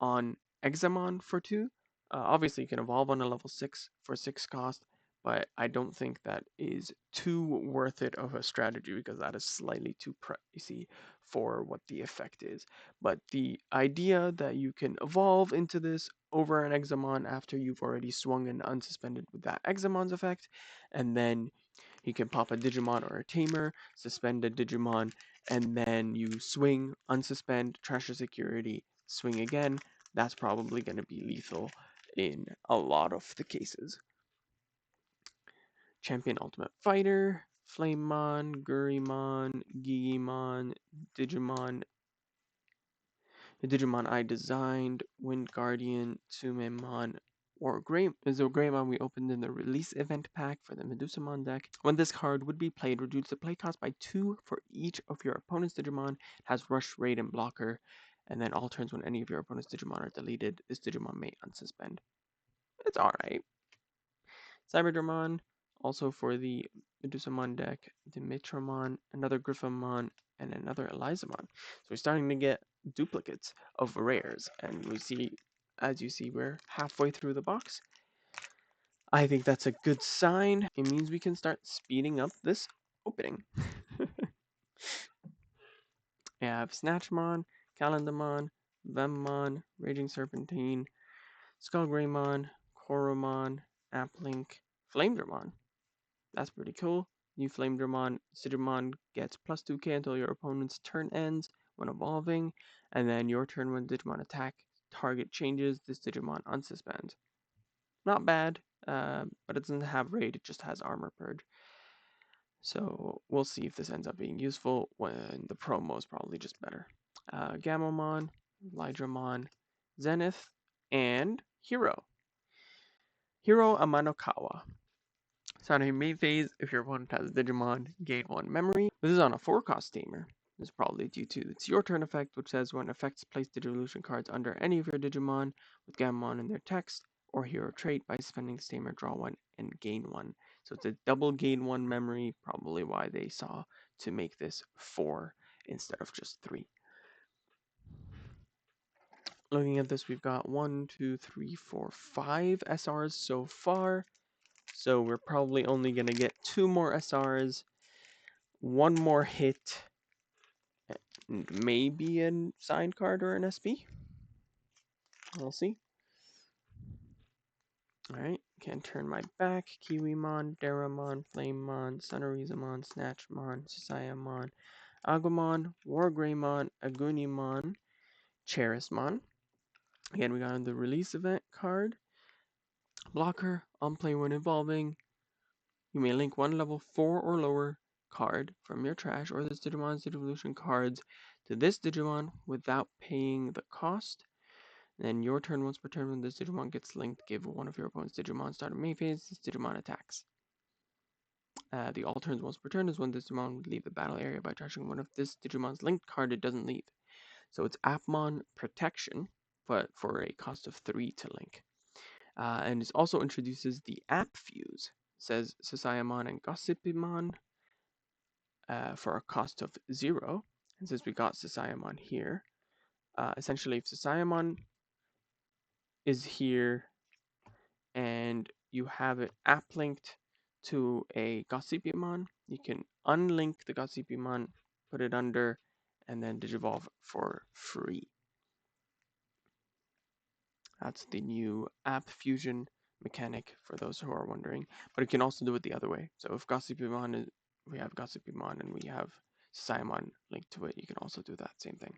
on Examon for 2. Obviously, you can evolve on a level 6 for 6 cost, but I don't think that is too worth it of a strategy because that is slightly too pricey for what the effect is. But the idea that you can evolve into this over an Examon after you've already swung and unsuspended with that Examon's effect, and then you can pop a Digimon or a Tamer, suspend a Digimon, and then you swing, unsuspend, trash your security, swing again. That's probably going to be lethal in a lot of the cases. Champion Ultimate Fighter, Flamemon, Gurimon, Gigimon, Digimon, the Digimon I designed, Wind Guardian, Tsumemon, or Greymon we opened in the release event pack for the Medusumon deck. When this card would be played, reduce the play cost by 2 for each of your opponent's Digimon, has Rush, Raid, and Blocker, and then all turns when any of your opponent's Digimon are deleted, this Digimon may unsuspend. It's alright. Cyberdramon, also for the Medusumon deck, Dimitramon, another Griffamon, and another Elizamon. So we're starting to get duplicates of rares, and we see, as you see, we're halfway through the box. I think that's a good sign. It means we can start speeding up this opening. We have Snatchmon, Calendamon, Vemmon, Raging Serpentine, Skullgreymon, Koromon, Applink, Flamedramon. That's pretty cool. New Flamedramon, Sidramon gets plus 2k until your opponent's turn ends when evolving, and then your turn when Digimon attack target changes, this Digimon unsuspends. Not bad, but it doesn't have raid, it just has armor purge. So we'll see if this ends up being useful when the promo is probably just better. Gamamon, Lydramon, Zenith, and Hero. Hero Amanokawa. Starting in main phase, if your opponent has Digimon, gain 1 memory. This is on a 4-cost tamer. This is probably due to its your turn effect, which says when effects place Digivolution cards under any of your Digimon with Gammon in their text or hero trait by spending this tamer, draw 1 and gain 1. So it's a double gain 1 memory, probably why they saw to make this 4 instead of just 3. Looking at this, we've got 1, 2, 3, 4, 5 SRs so far. So we're probably only going to get 2 more SRs, 1 more hit, and maybe a signed card or an SB. We'll see. Alright, can turn my back. Kiwimon, Daramon, Flamemon, Sunarizamon, Snatchmon, Sasayamon, Agumon, Wargreymon, Agunimon, Cherismon. Again, we got the release event card. Blocker, on play when evolving. You may link 1 level 4 or lower card from your trash or this Digimon's Digivolution cards to this Digimon without paying the cost. Then your turn, once per turn, when this Digimon gets linked, give one of your opponent's Digimon start main phase, this Digimon attacks. The all turns once per turn is when this Digimon would leave the battle area by trashing one of this Digimon's linked card it doesn't leave. So it's Appmon Protection, but for a cost of 3 to link. And it also introduces the App Fuse. It says Sasayamon and Gossipimon for a cost of 0. And since we got Sasayamon here, essentially if Sasayamon is here and you have it app linked to a Gossipimon, you can unlink the Gossipimon, put it under, and then Digivolve for free. That's the new app fusion mechanic for those who are wondering. But it can also do it the other way. So if Gossipimon is, we have Gossipimon and we have Sasayamon linked to it, you can also do that same thing.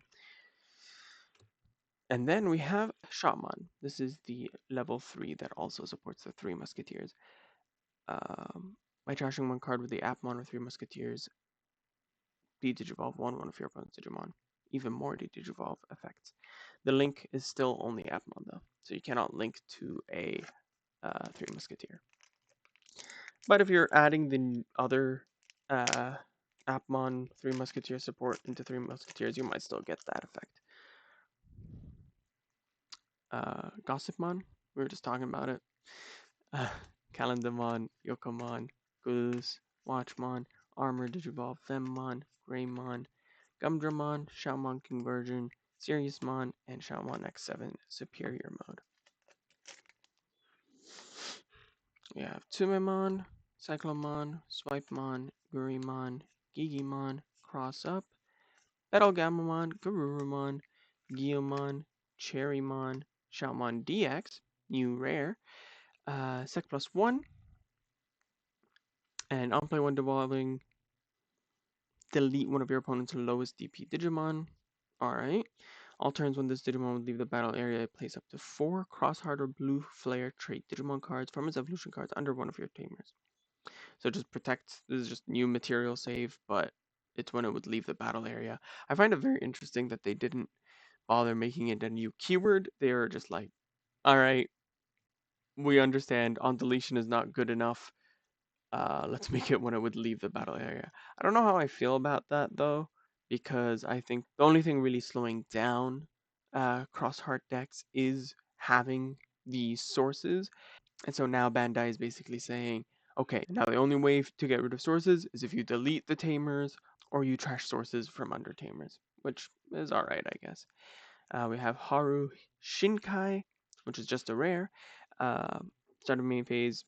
And then we have Shaman. This is the level 3 that also supports the 3 Musketeers. By trashing 1 card with the Appmon or 3 Musketeers, de-Digivolve one of your opponent's Digimon. Even more de-Digivolve effects. The link is still only Appmon though, so you cannot link to a 3 Musketeer. But if you're adding the other Appmon 3 Musketeer support into 3 Musketeers, you might still get that effect. Gossipmon, we were just talking about it. Calendamon, Yokomon, Goose, Watchmon, Armor Digivolve, Femmon, Greymon, Gumdramon, Shoutmon Conversion, Seriousmon, and Shoutmon X7 Superior Mode. We have Tumemon, Cyclomon, Swipemon, Gurimon, Gigimon, Cross Up, Betelgamamon, Garurumon, Guiamon, Cherrymon, Shoutmon DX, new rare, Sec +1, and on play when devolving, delete one of your opponent's lowest DP Digimon. Alright. All turns when this Digimon would leave the battle area, place up to 4 Crossheart or Blue Flare trait Digimon cards from its evolution cards under one of your tamers. So just protect, this is just new material save, but it's when it would leave the battle area. I find it very interesting that they didn't bother making it a new keyword. They were just like, alright, we understand on deletion is not good enough. Let's make it when it would leave the battle area. I don't know how I feel about that though, because I think the only thing really slowing down Crossheart decks is having the sources. And so now Bandai is basically saying, okay, now the only way to get rid of sources is if you delete the tamers or you trash sources from under tamers, which is alright, I guess. We have Haru Shinkai, which is just a rare. Start of main phase,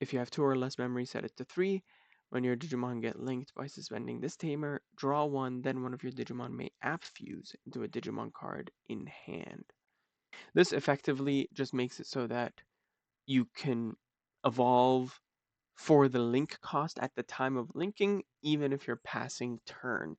if you have 2 or less memory, set it to 3. When your Digimon get linked by suspending this tamer, draw 1, then one of your Digimon may app fuse into a Digimon card in hand. This effectively just makes it so that you can evolve for the link cost at the time of linking, even if you're passing turn.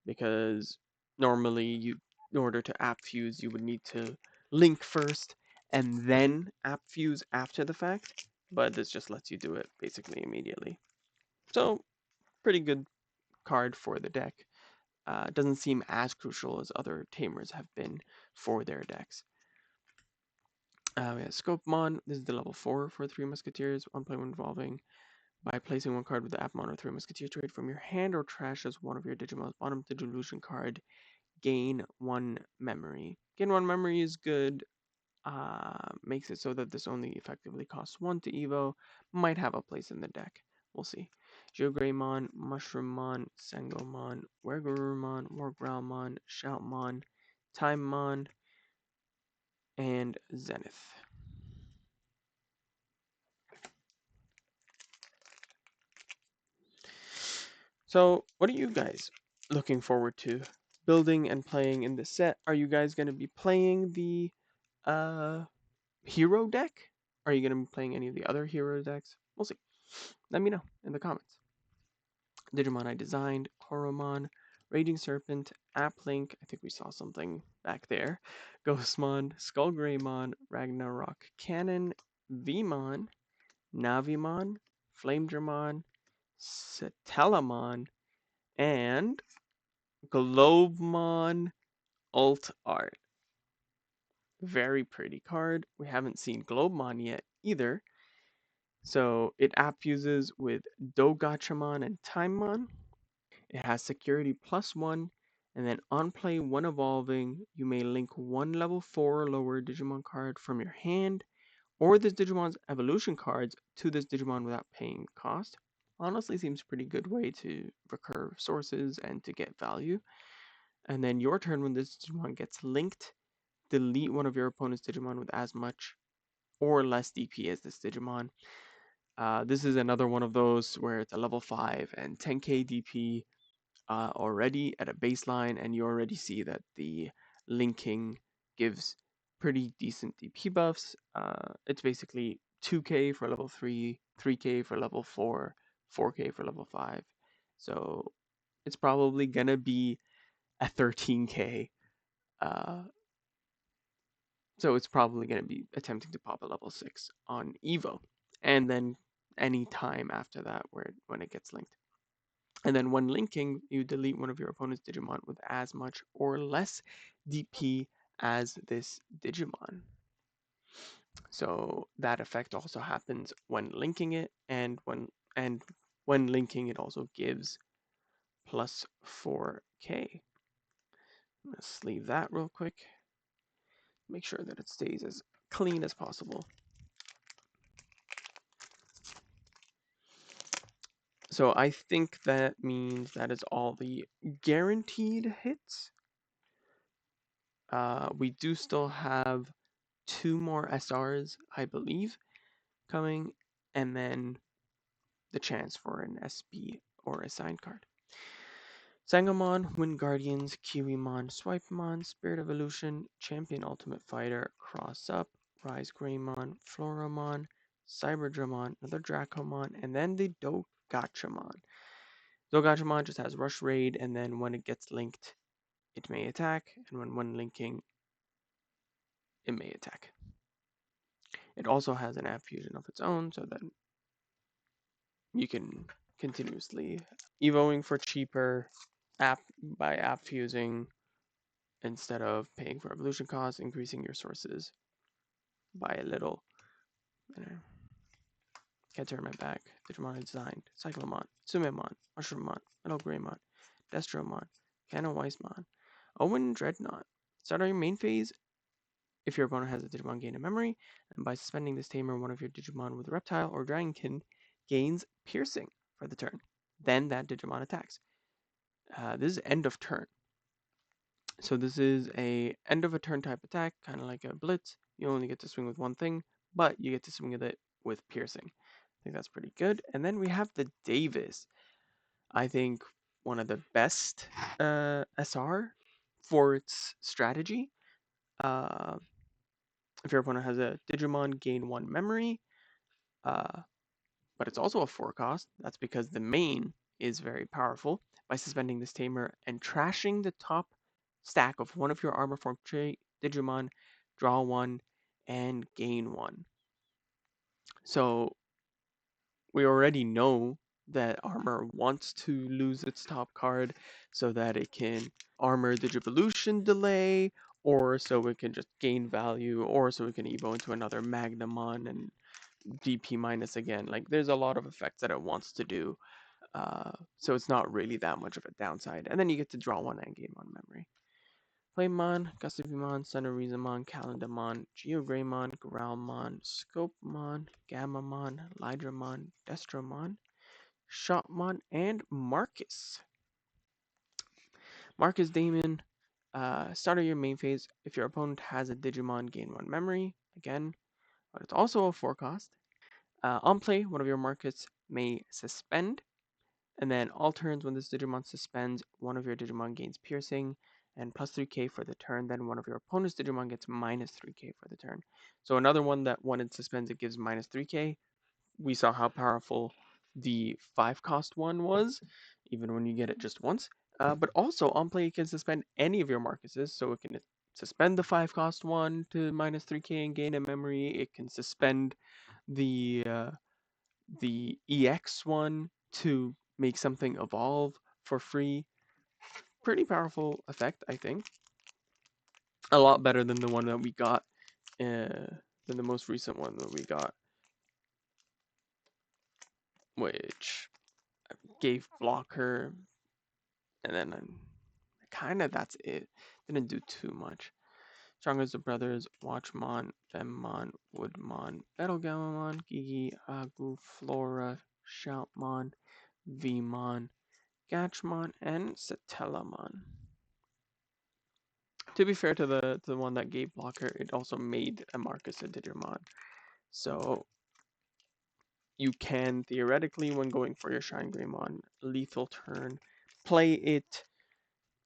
Because normally, in order to app fuse, you would need to link first and then app fuse after the fact. But this just lets you do it basically immediately. So, pretty good card for the deck. Doesn't seem as crucial as other tamers have been for their decks. We have Scopemon. This is the level 4 for 3 Musketeers. 1 play when evolving. By placing one card with the Appmon or Three Musketeer trait from your hand or trash as one of your Digimon's bottom Digivolution card, gain 1 memory. Gain 1 memory is good. Makes it so that this only effectively costs 1 to Evo. Might have a place in the deck. We'll see. Geogreymon, Mushroomon, Sangomon, Wergurumon, Wargrowlmon, Shoutmon, Timemon, and Zenith. So, what are you guys looking forward to building and playing in this set? Are you guys going to be playing the hero deck? Are you going to be playing any of the other hero decks? We'll see. Let me know in the comments. Digimon I designed, Koromon, Raging Serpent, Applink, I think we saw something back there, Ghostmon, Skullgreymon, Ragnarok Cannon, Vmon, Navimon, Flamedramon, Satellamon, and Globemon Alt Art. Very pretty card. We haven't seen Globemon yet either. So it app fuses with Dogachamon and Timemon. It has security +1, and then on play when evolving, you may link 1 level 4 or lower Digimon card from your hand or this Digimon's evolution cards to this Digimon without paying cost. Honestly, seems pretty good way to recur sources and to get value. And then your turn when this Digimon gets linked, delete one of your opponent's Digimon with as much or less DP as this Digimon. This is another one of those where it's a level 5 and 10k DP already at a baseline, and you already see that the linking gives pretty decent DP buffs. It's basically 2k for level 3, 3k for level 4, 4k for level 5. So it's probably gonna be a 13k. So it's probably gonna be attempting to pop a level 6 on Evo, and then any time after that when it gets linked. And then when linking, you delete one of your opponent's Digimon with as much or less DP as this Digimon. So that effect also happens when linking it, and when linking it also gives plus 4k. Let's leave that real quick. Make sure that it stays as clean as possible. So I think that means that is all the guaranteed hits. We do still have 2 more SRs, I believe, coming, and then the chance for an SB or a signed card. Sangomon, Wind Guardians, Kiwimon, Swipemon, Spirit Evolution, Champion Ultimate Fighter, Cross Up, Rise Greymon, Floramon, Cyberdramon, another Dracomon, and then the Dogachamon. Dogachamon just has Rush Raid, and then when it gets linked, it may attack, and when linking, it may attack. It also has an app fusion of its own, so that you can continuously evoing for cheaper app by app fusing instead of paying for evolution costs, increasing your sources by a little. Can't turn my back. Digimon designed Cyclomon, Sumemon, Mushroomon, Metal Greymon, Destromon, Canon Weissmon, Owen Dreadnought. Start on your main phase if your opponent has a Digimon gain a memory, and by suspending this tamer, one of your Digimon with Reptile or Dragonkin gains Piercing for the turn. Then that Digimon attacks. This is end of turn. So this is a end of a turn type attack, kind of like a blitz. You only get to swing with one thing, but you get to swing with it with piercing. I think that's pretty good. And then we have the Davis. I think one of the best SR for its strategy. If your opponent has a Digimon, gain 1 memory. But it's also a 4 cost. That's because the main is very powerful. By suspending this tamer and trashing the top stack of one of your armor form trait Digimon, draw 1 and gain 1. So we already know that armor wants to lose its top card so that it can armor Digivolution delay, or so it can just gain value, or so it can evo into another Magnamon and DP minus again. Like there's a lot of effects that it wants to do. So it's not really that much of a downside. And then you get to draw one and gain one memory. Playmon, Gustivimon, Sunnerizamon, Calendamon, Geogreymon, Growlmon, Scopemon, Gammamon, Lydramon, Destromon, Shopmon, and Marcus. Marcus Damon, start of your main phase. If your opponent has a Digimon, gain one memory. Again, but it's also a 4 cost. On play, one of your Marcus may suspend. And then all turns when this Digimon suspends, one of your Digimon gains piercing and plus 3k for the turn. Then one of your opponent's Digimon gets minus 3k for the turn. So another one that when it suspends, it gives minus 3k. We saw how powerful the 5 cost one was, even when you get it just once. But also on play, you can suspend any of your Marcuses. So it can suspend the 5 cost one to minus 3k and gain a memory. It can suspend the EX one to make something evolve for free. Pretty powerful effect, I think. A lot better than the one that we got, than the most recent one that we got, which gave blocker, and then kind of that's it. Didn't do too much. Strong as the Brothers, Watchmon, Femmon, Woodmon, Battlegamamon, Gigi, Agu, Flora, Shoutmon, Vmon, Gatchmon, and Satellamon. To be fair to the one that gave blocker, it also made a Marcus a Digimon. So you can theoretically, when going for your Shine Greymon lethal turn, play it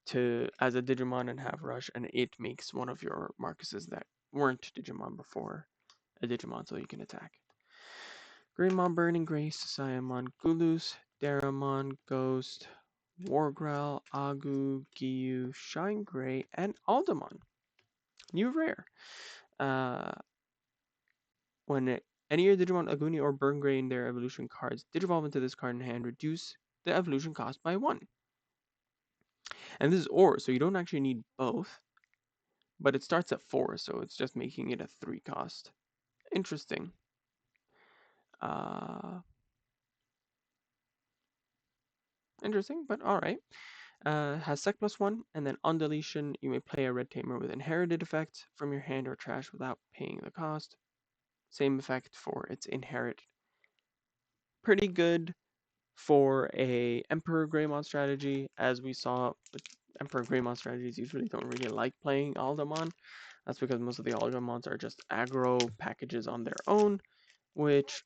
to as a Digimon and have Rush, and it makes one of your Marcuses that weren't Digimon before a Digimon, so you can attack. Greymon, Burning Grace, Siamon, Gulus, Daramon, Ghost, Wargrowl, Agu, Giyu, Shine Gray, and Aldamon. New rare. When any of your Digimon, Aguni, or Burn Gray in their evolution cards digivolve into this card in hand, reduce the evolution cost by 1. And this is OR, so you don't actually need both. But it starts at 4, so it's just making it a 3 cost. Interesting. Interesting, but alright. Has Sec +1, and then on deletion, you may play a Red Tamer with inherited effect from your hand or trash without paying the cost. Same effect for its inherit. Pretty good for a Emperor Greymon strategy, as we saw with Emperor Greymon strategies usually don't really like playing Aldamon. That's because most of the Aldamons are just aggro packages on their own, which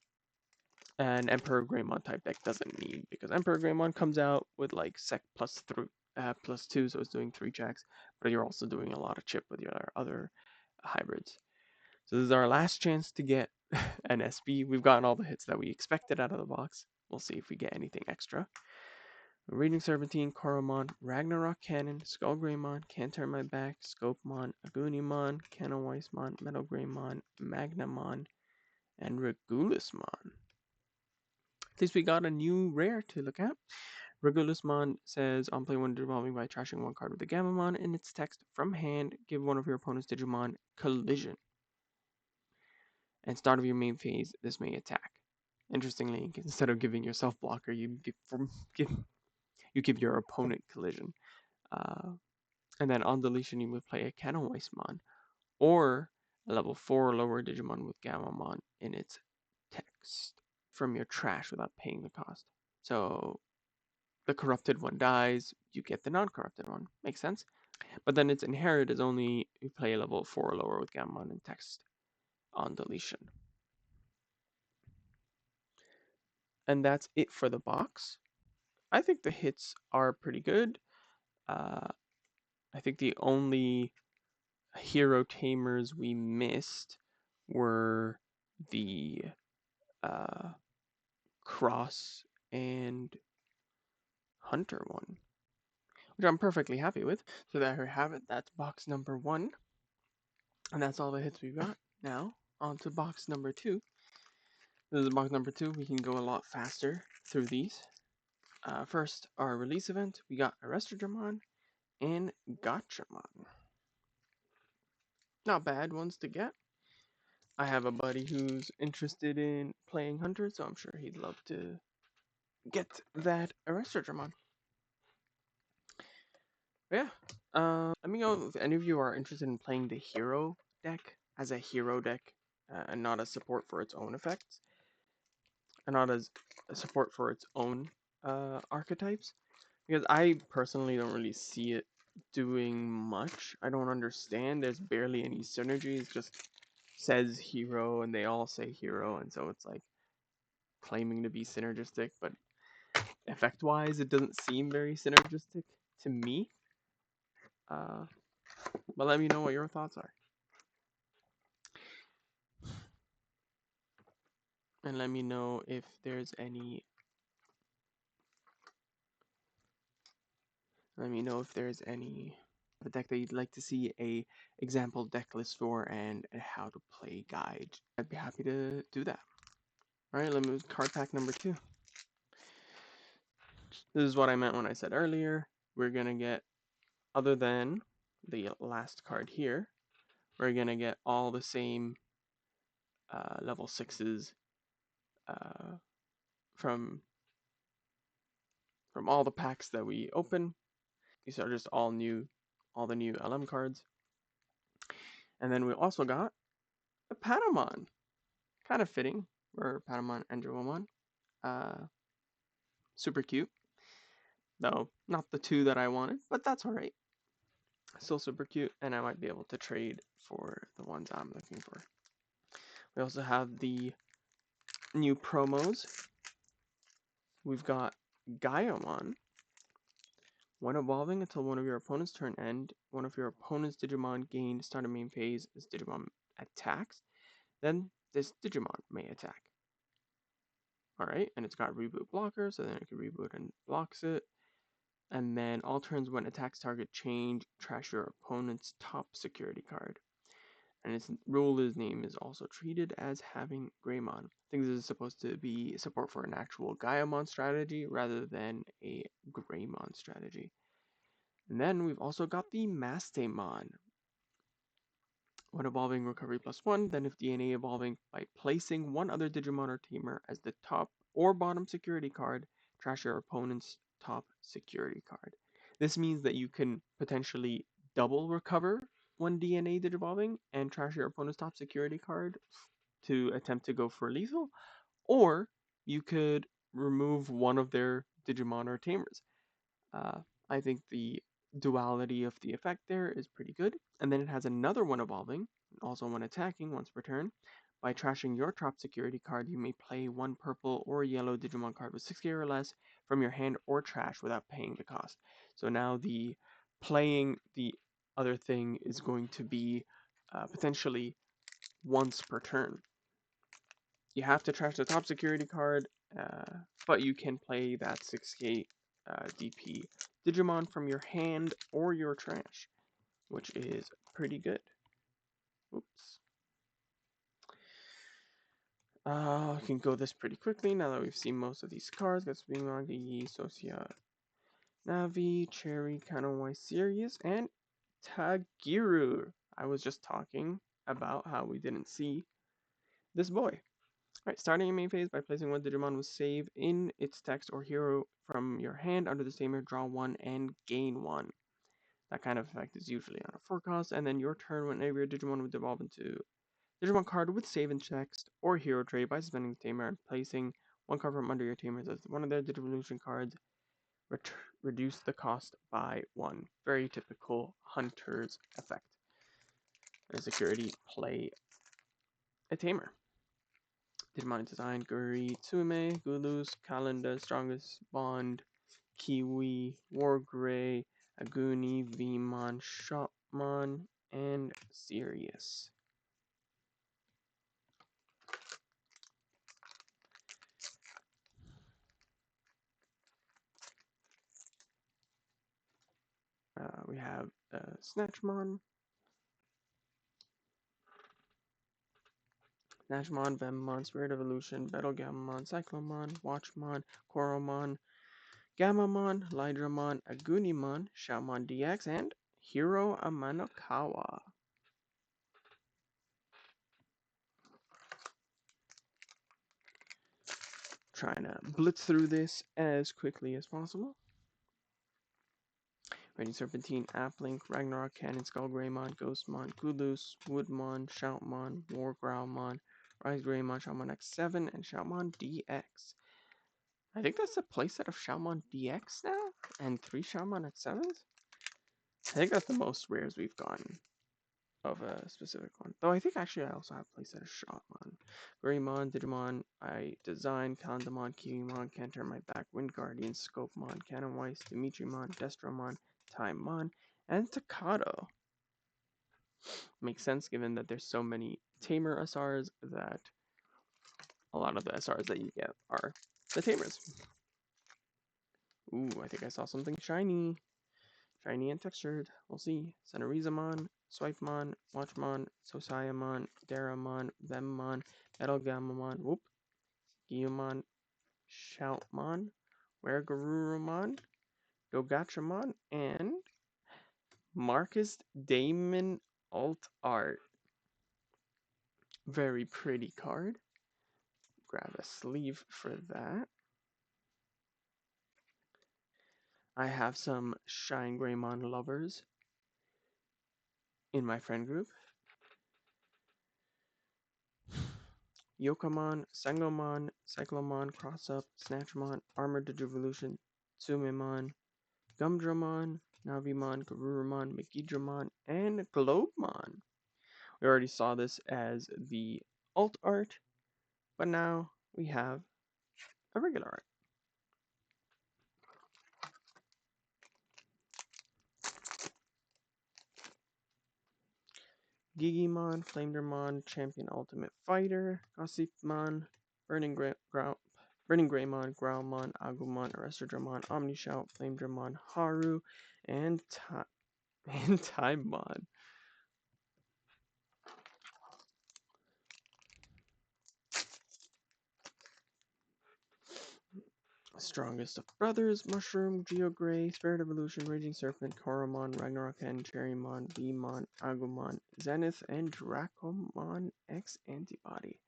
an Emperor Greymon type deck doesn't need, because Emperor Greymon comes out with like Sec +2, so it's doing 3 checks, but you're also doing a lot of chip with your other hybrids. So this is our last chance to get an SB. We've gotten all the hits that we expected out of the box. We'll see if we get anything extra. Raging Serpentine, Koromon, Ragnarok Cannon, Skull Greymon, Can't Turn My Back, Scopemon, Agunimon, Canonweismon, Metal Greymon, Magnamon, and Regulusmon. At least we got a new rare to look at. Regulusmon says, on play when devolving by trashing one card with a Gammamon in its text from hand, give one of your opponent's Digimon collision. And start of your main phase, this may attack. Interestingly, instead of giving yourself blocker, you give your opponent collision. And then on deletion, you would play a Canonweismon or a level 4 or lower Digimon with Gammamon in its text from your trash without paying the cost. So the corrupted one dies, you get the non-corrupted one. Makes sense? But then its inherit is only you play a level 4 or lower with Gammamon in text on deletion. And that's it for the box. I think the hits are pretty good. I think the only hero tamers we missed were the Cross and Hunter one, which I'm perfectly happy with. So there we have it. That's box number 1. And that's all the hits we've got. Now, on to box number 2. This is box number 2. We can go a lot faster through these. First, our release event. We got Arrestodramon and Gotchamon. Not bad ones to get. I have a buddy who's interested in playing Hunter, so I'm sure he'd love to get that Arrestor Dramon. Yeah. Let me know if any of you are interested in playing the hero deck as a hero deck, and not as support for its own effects, and not as a support for its own archetypes. Because I personally don't really see it doing much. I don't understand. There's barely any synergy. It just says hero, and they all say hero, and so it's like claiming to be synergistic, but effect-wise, it doesn't seem very synergistic to me. Uh, but let me know what your thoughts are. And let me know if there's any a deck that you'd like to see a example deck list for and a how to play guide. I'd be happy to do that. Alright, let me move card pack number 2. This is what I meant when I said earlier. We're gonna get, other than the last card here, we're gonna get all the same level 6s uh, from all the packs that we open. These are just all the new LM cards. And then we also got a Patamon. Kind of fitting for Patamon and Jawamon. Super cute. Though, not the two that I wanted, but that's alright. Still super cute, and I might be able to trade for the ones I'm looking for. We also have the new promos. We've got Gaiamon. When evolving until one of your opponent's turn end, one of your opponent's Digimon gain start a main phase as Digimon attacks, then this Digimon may attack. Alright, and it's got reboot blocker, so then it can reboot and blocks it. And then all turns when attacks target change, trash your opponent's top security card. And its ruler's name is also treated as having Greymon. I think this is supposed to be support for an actual Gaiamon strategy rather than a Greymon strategy. And then we've also got the Mastemon. When evolving, recovery +1, then if DNA evolving by placing one other Digimon or Tamer as the top or bottom security card, trash your opponent's top security card. This means that you can potentially double recover one DNA Digivolving and trash your opponent's top security card to attempt to go for lethal, or you could remove one of their Digimon or Tamers. I think the duality of the effect there is pretty good. And then it has another one evolving, also when attacking once per turn. By trashing your top security card, you may play one purple or yellow Digimon card with 6k or less from your hand or trash without paying the cost. So now the playing the other thing is going to be potentially once per turn. You have to trash the top security card, but you can play that 6k DP Digimon from your hand or your trash, which is pretty good. Oops. I can go this pretty quickly now that we've seen most of these cards. Got Swingmagi, Socia, Navi, Cherry, Kanawai, Sirius, and Tagiru. I was just talking about how we didn't see this boy. Alright, starting your main phase by placing one Digimon with save in its text or hero from your hand under the tamer, draw 1 and gain 1. That kind of effect is usually on a 4 cost, and then your turn whenever your Digimon would evolve into Digimon card with save in text or hero trait by suspending the tamer and placing one card from under your tamers as one of their Digivolution cards, reduce the cost by 1. Very typical Hunter's effect. And security, play a tamer. Digimon Design, Guri, Tsume, Gulus, Calendar, Strongest Bond, Kiwi, Wargray, Aguni, Vmon, Shopmon, and Sirius. We have Snatchmon, Vemmon, Spirit Evolution, Battlegamamon, Cyclomon, Watchmon, Koromon, Gamamon, Lydramon, Agunimon, Shaman DX, and Hiro Amanokawa. Trying to blitz through this as quickly as possible. Raging Serpentine, Applink, Ragnarok, Cannon, Skull Greymon, Ghostmon, Goodloose, Woodmon, Shoutmon, War Growlmon, Rise Greymon, Shoutmon X7, and Shoutmon DX. I think that's a playset of Shoutmon DX now, and 3 Shoutmon X7s? I think that's the most rares we've gotten of a specific one. Though I think actually I also have a playset of Shoutmon. Greymon, Digimon, I Design, Kandamon, Kiwimon, Can't Turn My Back, Wind Guardian, Scopemon, Canonweiss, Dimitrymon, Destromon, Timemon, and Staccato. Makes sense given that there's so many tamer SRs that a lot of the SRs that you get are the tamers. Ooh, I think I saw something shiny. Shiny and textured. We'll see. Cenorizamon, Swipemon, Watchmon, Sosayamon, Daramon, Vemmon, Metalgamamon, whoop, Guiamon, Shoutmon, Wergarurumon, Dogachamon, and Marcus Damon Alt Art. Very pretty card. Grab a sleeve for that. I have some Shine Greymon lovers in my friend group. Yokamon, Sangomon, Cyclomon, Crossup, Snatchmon, Armored Digivolution, Tsumemon, Gumdramon, Navimon, Garurumon, Megidramon, and Globemon. We already saw this as the alt art, but now we have a regular art. Gigimon, Flamedramon, Champion Ultimate Fighter, Gossipmon, Burning Greymon, Growlmon, Agumon, Arresterdramon, Omnishout, Flamedramon, Haru, and Timemon. Strongest of Brothers, Mushroom, Geogray, Spirit Evolution, Raging Serpent, Koromon, Ragnarok Hen, Cherrymon, Beamon, Agumon, Zenith, and Dracomon X Antibody.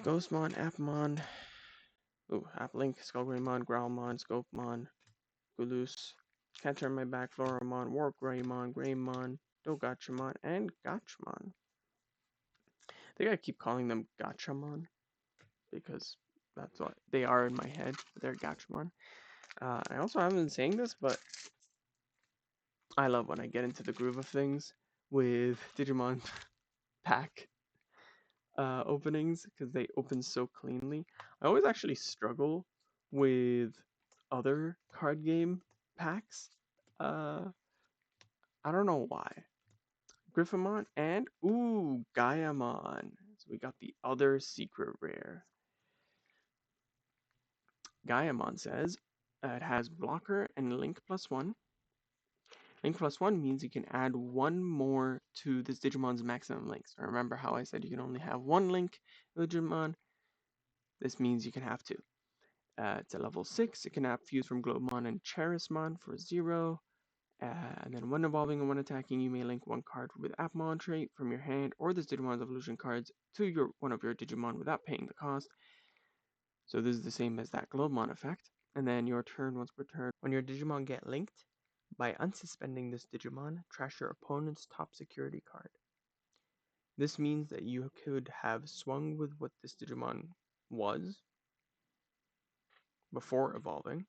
Ghostmon, Appmon, Applink, Skullgreymon, Growlmon, Scopemon, Goodloose, Can't Turn My Back, Floramon, Warp Greymon, Dogachamon, and Gachmon. I think I keep calling them Gachamon because that's what they are in my head. They're Gachmon. I also haven't been saying this, but I love when I get into the groove of things with Digimon pack openings because they open so cleanly. I always actually struggle with other card game packs. I don't know why. Griffamon and Gaiamon. So we got the other secret rare. Gaiamon says it has blocker and link +1. Link +1 means you can add one more to this Digimon's maximum links. So remember how I said you can only have one link with Digimon? This means you can have two. It's a level 6. It can have Fuse from Globemon and Cherismon for 0. And then when evolving and when attacking, you may link one card with Appmon trait from your hand or this Digimon's evolution cards to one of your Digimon without paying the cost. So this is the same as that Globemon effect. And then your turn once per turn. When your Digimon get linked, by unsuspending this Digimon, trash your opponent's top security card. This means that you could have swung with what this Digimon was before evolving,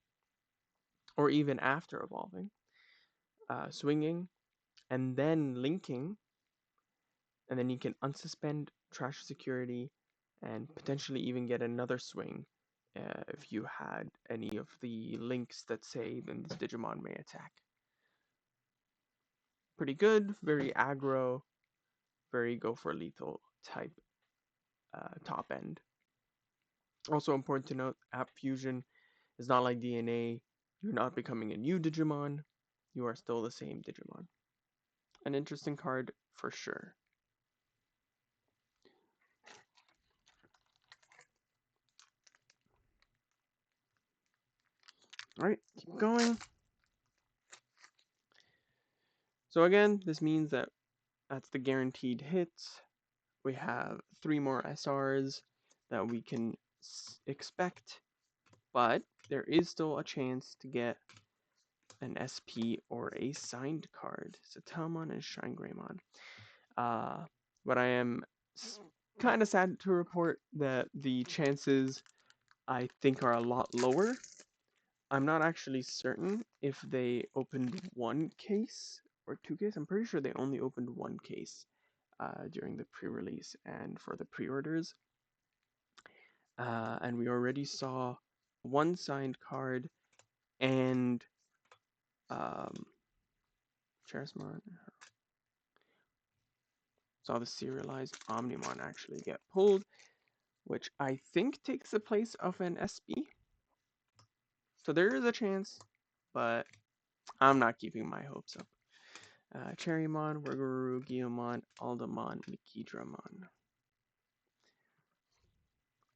or even after evolving, swinging, and then linking, and then you can unsuspend trash security and potentially even get another swing if you had any of the links that say then this Digimon may attack. Pretty good, very aggro, very go for lethal type top end. Also important to note, App Fusion is not like DNA. You're not becoming a new Digimon. You are still the same Digimon. An interesting card for sure. Alright, keep going. So again, this means that That's the guaranteed hits. We have 3 more SRs that we can expect, but there is still a chance to get an SP or a signed card. So Telmon and Shine Greymon. But I am kind of sad to report that the chances I think are a lot lower. I'm not actually certain if they opened 1 case or 2 cases. I'm pretty sure they only opened 1 case during the pre-release and for the pre-orders. And we already saw 1 signed card and Charismon saw the serialized Omnimon actually get pulled, which I think takes the place of an SB. So there is a chance, but I'm not keeping my hopes up. Cherrymon, Wurguru, Guillemon, Aldamon, Mikidramon.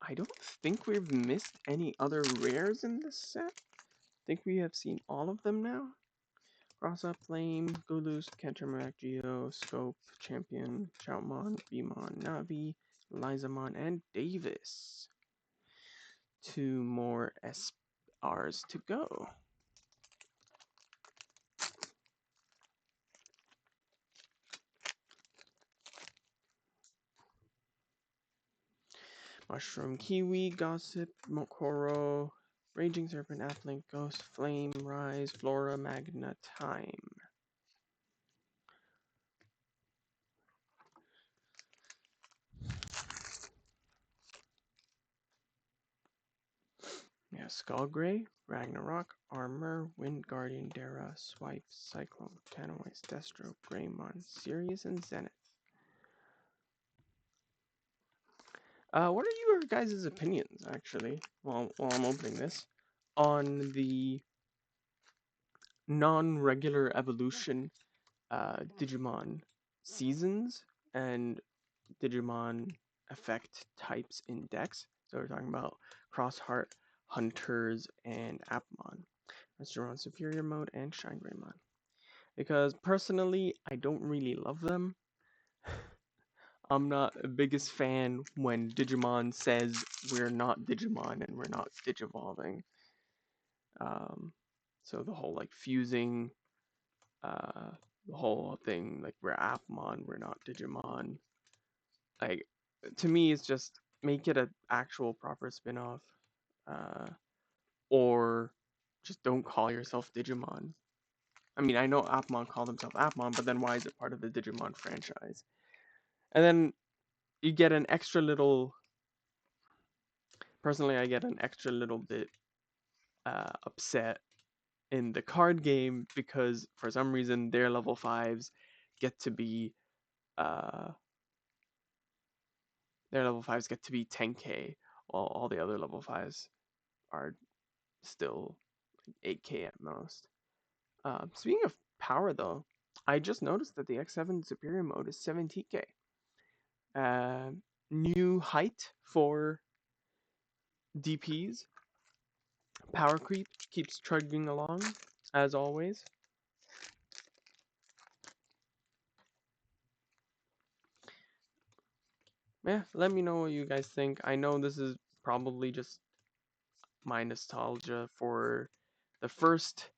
I don't think we've missed any other rares in this set. I think we have seen all of them now. Cross Up Flame, Gouloost, Kentermac, Geo, Scope, Champion, Shoutmon, Beamon, Navi, Lizamon, and Davis. 2 more SRs to go. Mushroom, Kiwi, Gossip, Mokoro, Raging Serpent, Afflink, Ghost, Flame, Rise, Flora, Magna, Time. Yeah, Skullgray, Ragnarok, Armor, Wind Guardian, Dara, Swipe, Cyclone, Tanoise, Destro, Greymon, Sirius, and Zenith. What are your guys' opinions, actually, while I'm opening this, on the non-regular evolution Digimon seasons and Digimon effect types in decks? So we're talking about Crossheart, Hunters, and Appmon. Restaurant Superior Mode, and Shine Greymon. Because personally, I don't really love them. I'm not the biggest fan when Digimon says we're not Digimon and we're not Digivolving. So the whole like fusing, the whole thing, like we're Appmon, we're not Digimon. Like, to me, it's just make it an actual proper spin-off, or just don't call yourself Digimon. I mean, I know Appmon called himself Appmon, but then why is it part of the Digimon franchise? And then you get an extra little. Personally, I get an extra little bit upset in the card game because for some reason their level 5s get to be uh, 10k, while all the other level 5s are still 8k at most. Speaking of power, though, I just noticed that the X7 Superior Mode is 17k. New height for DPs. Power creep keeps trudging along, as always. Yeah, let me know what you guys think. I know this is probably just my nostalgia for the first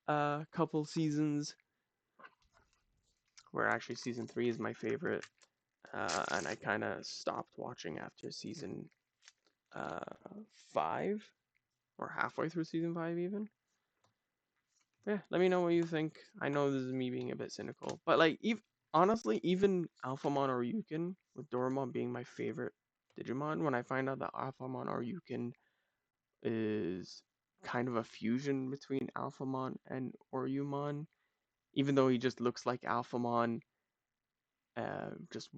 couple seasons, where actually season 3 is my favorite, and I kind of stopped watching after season 5, or halfway through season 5 even. Yeah, let me know what you think. I know this is me being a bit cynical, but like, honestly, even Alphamon or Ryukin, with Doraemon being my favorite Digimon, when I find out that Alphamon or Ryukin is kind of a fusion between Alphamon and Oryumon, even though he just looks like Alphamon, just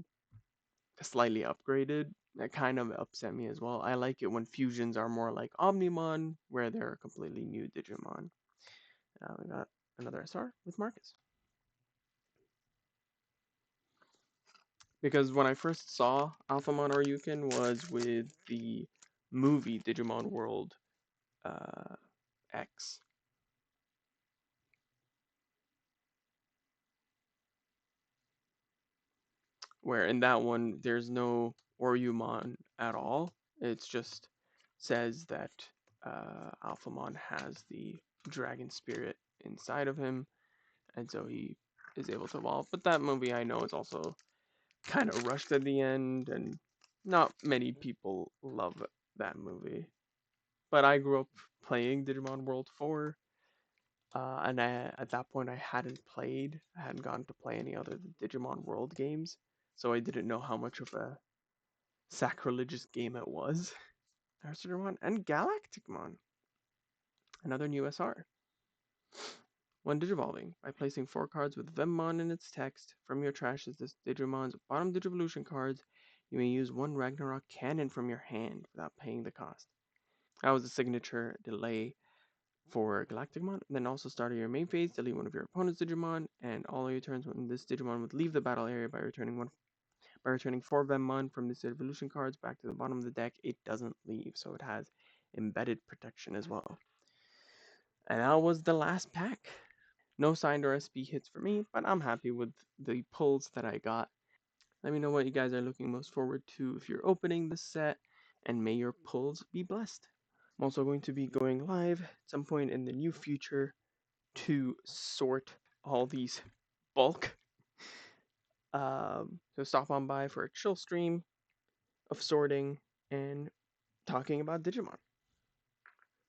slightly upgraded, that kind of upset me as well. I like it when fusions are more like Omnimon, where they're a completely new Digimon. We got another SR with Marcus. Because when I first saw Alphamon or Ryukin was with the movie Digimon World X. where in that one there's no Orumon at all. It's just says that Alphamon has the dragon spirit inside of him, and so he is able to evolve. But that movie I know is also kind of rushed at the end, and not many people love that movie. But I grew up playing Digimon World 4, and at that point I hadn't gone to play any other Digimon World games, so I didn't know how much of a sacrilegious game it was. Digimon and Galacticmon, another new SR. When Digivolving, by placing 4 cards with Vemmon in its text from your trash as this Digimon's bottom Digivolution cards, you may use 1 Ragnarok Cannon from your hand without paying the cost. That was a signature delay for Galacticmon. Then also start of your main phase, delete one of your opponent's Digimon, and all of your turns when this Digimon would leave the battle area by returning 4 Vemmon from this evolution cards back to the bottom of the deck. It doesn't leave, so it has embedded protection as well. And that was the last pack. No signed or SB hits for me, but I'm happy with the pulls that I got. Let me know what you guys are looking most forward to if you're opening this set, and may your pulls be blessed. I'm also going to be going live at some point in the near future to sort all these bulk. So stop on by for a chill stream of sorting and talking about Digimon.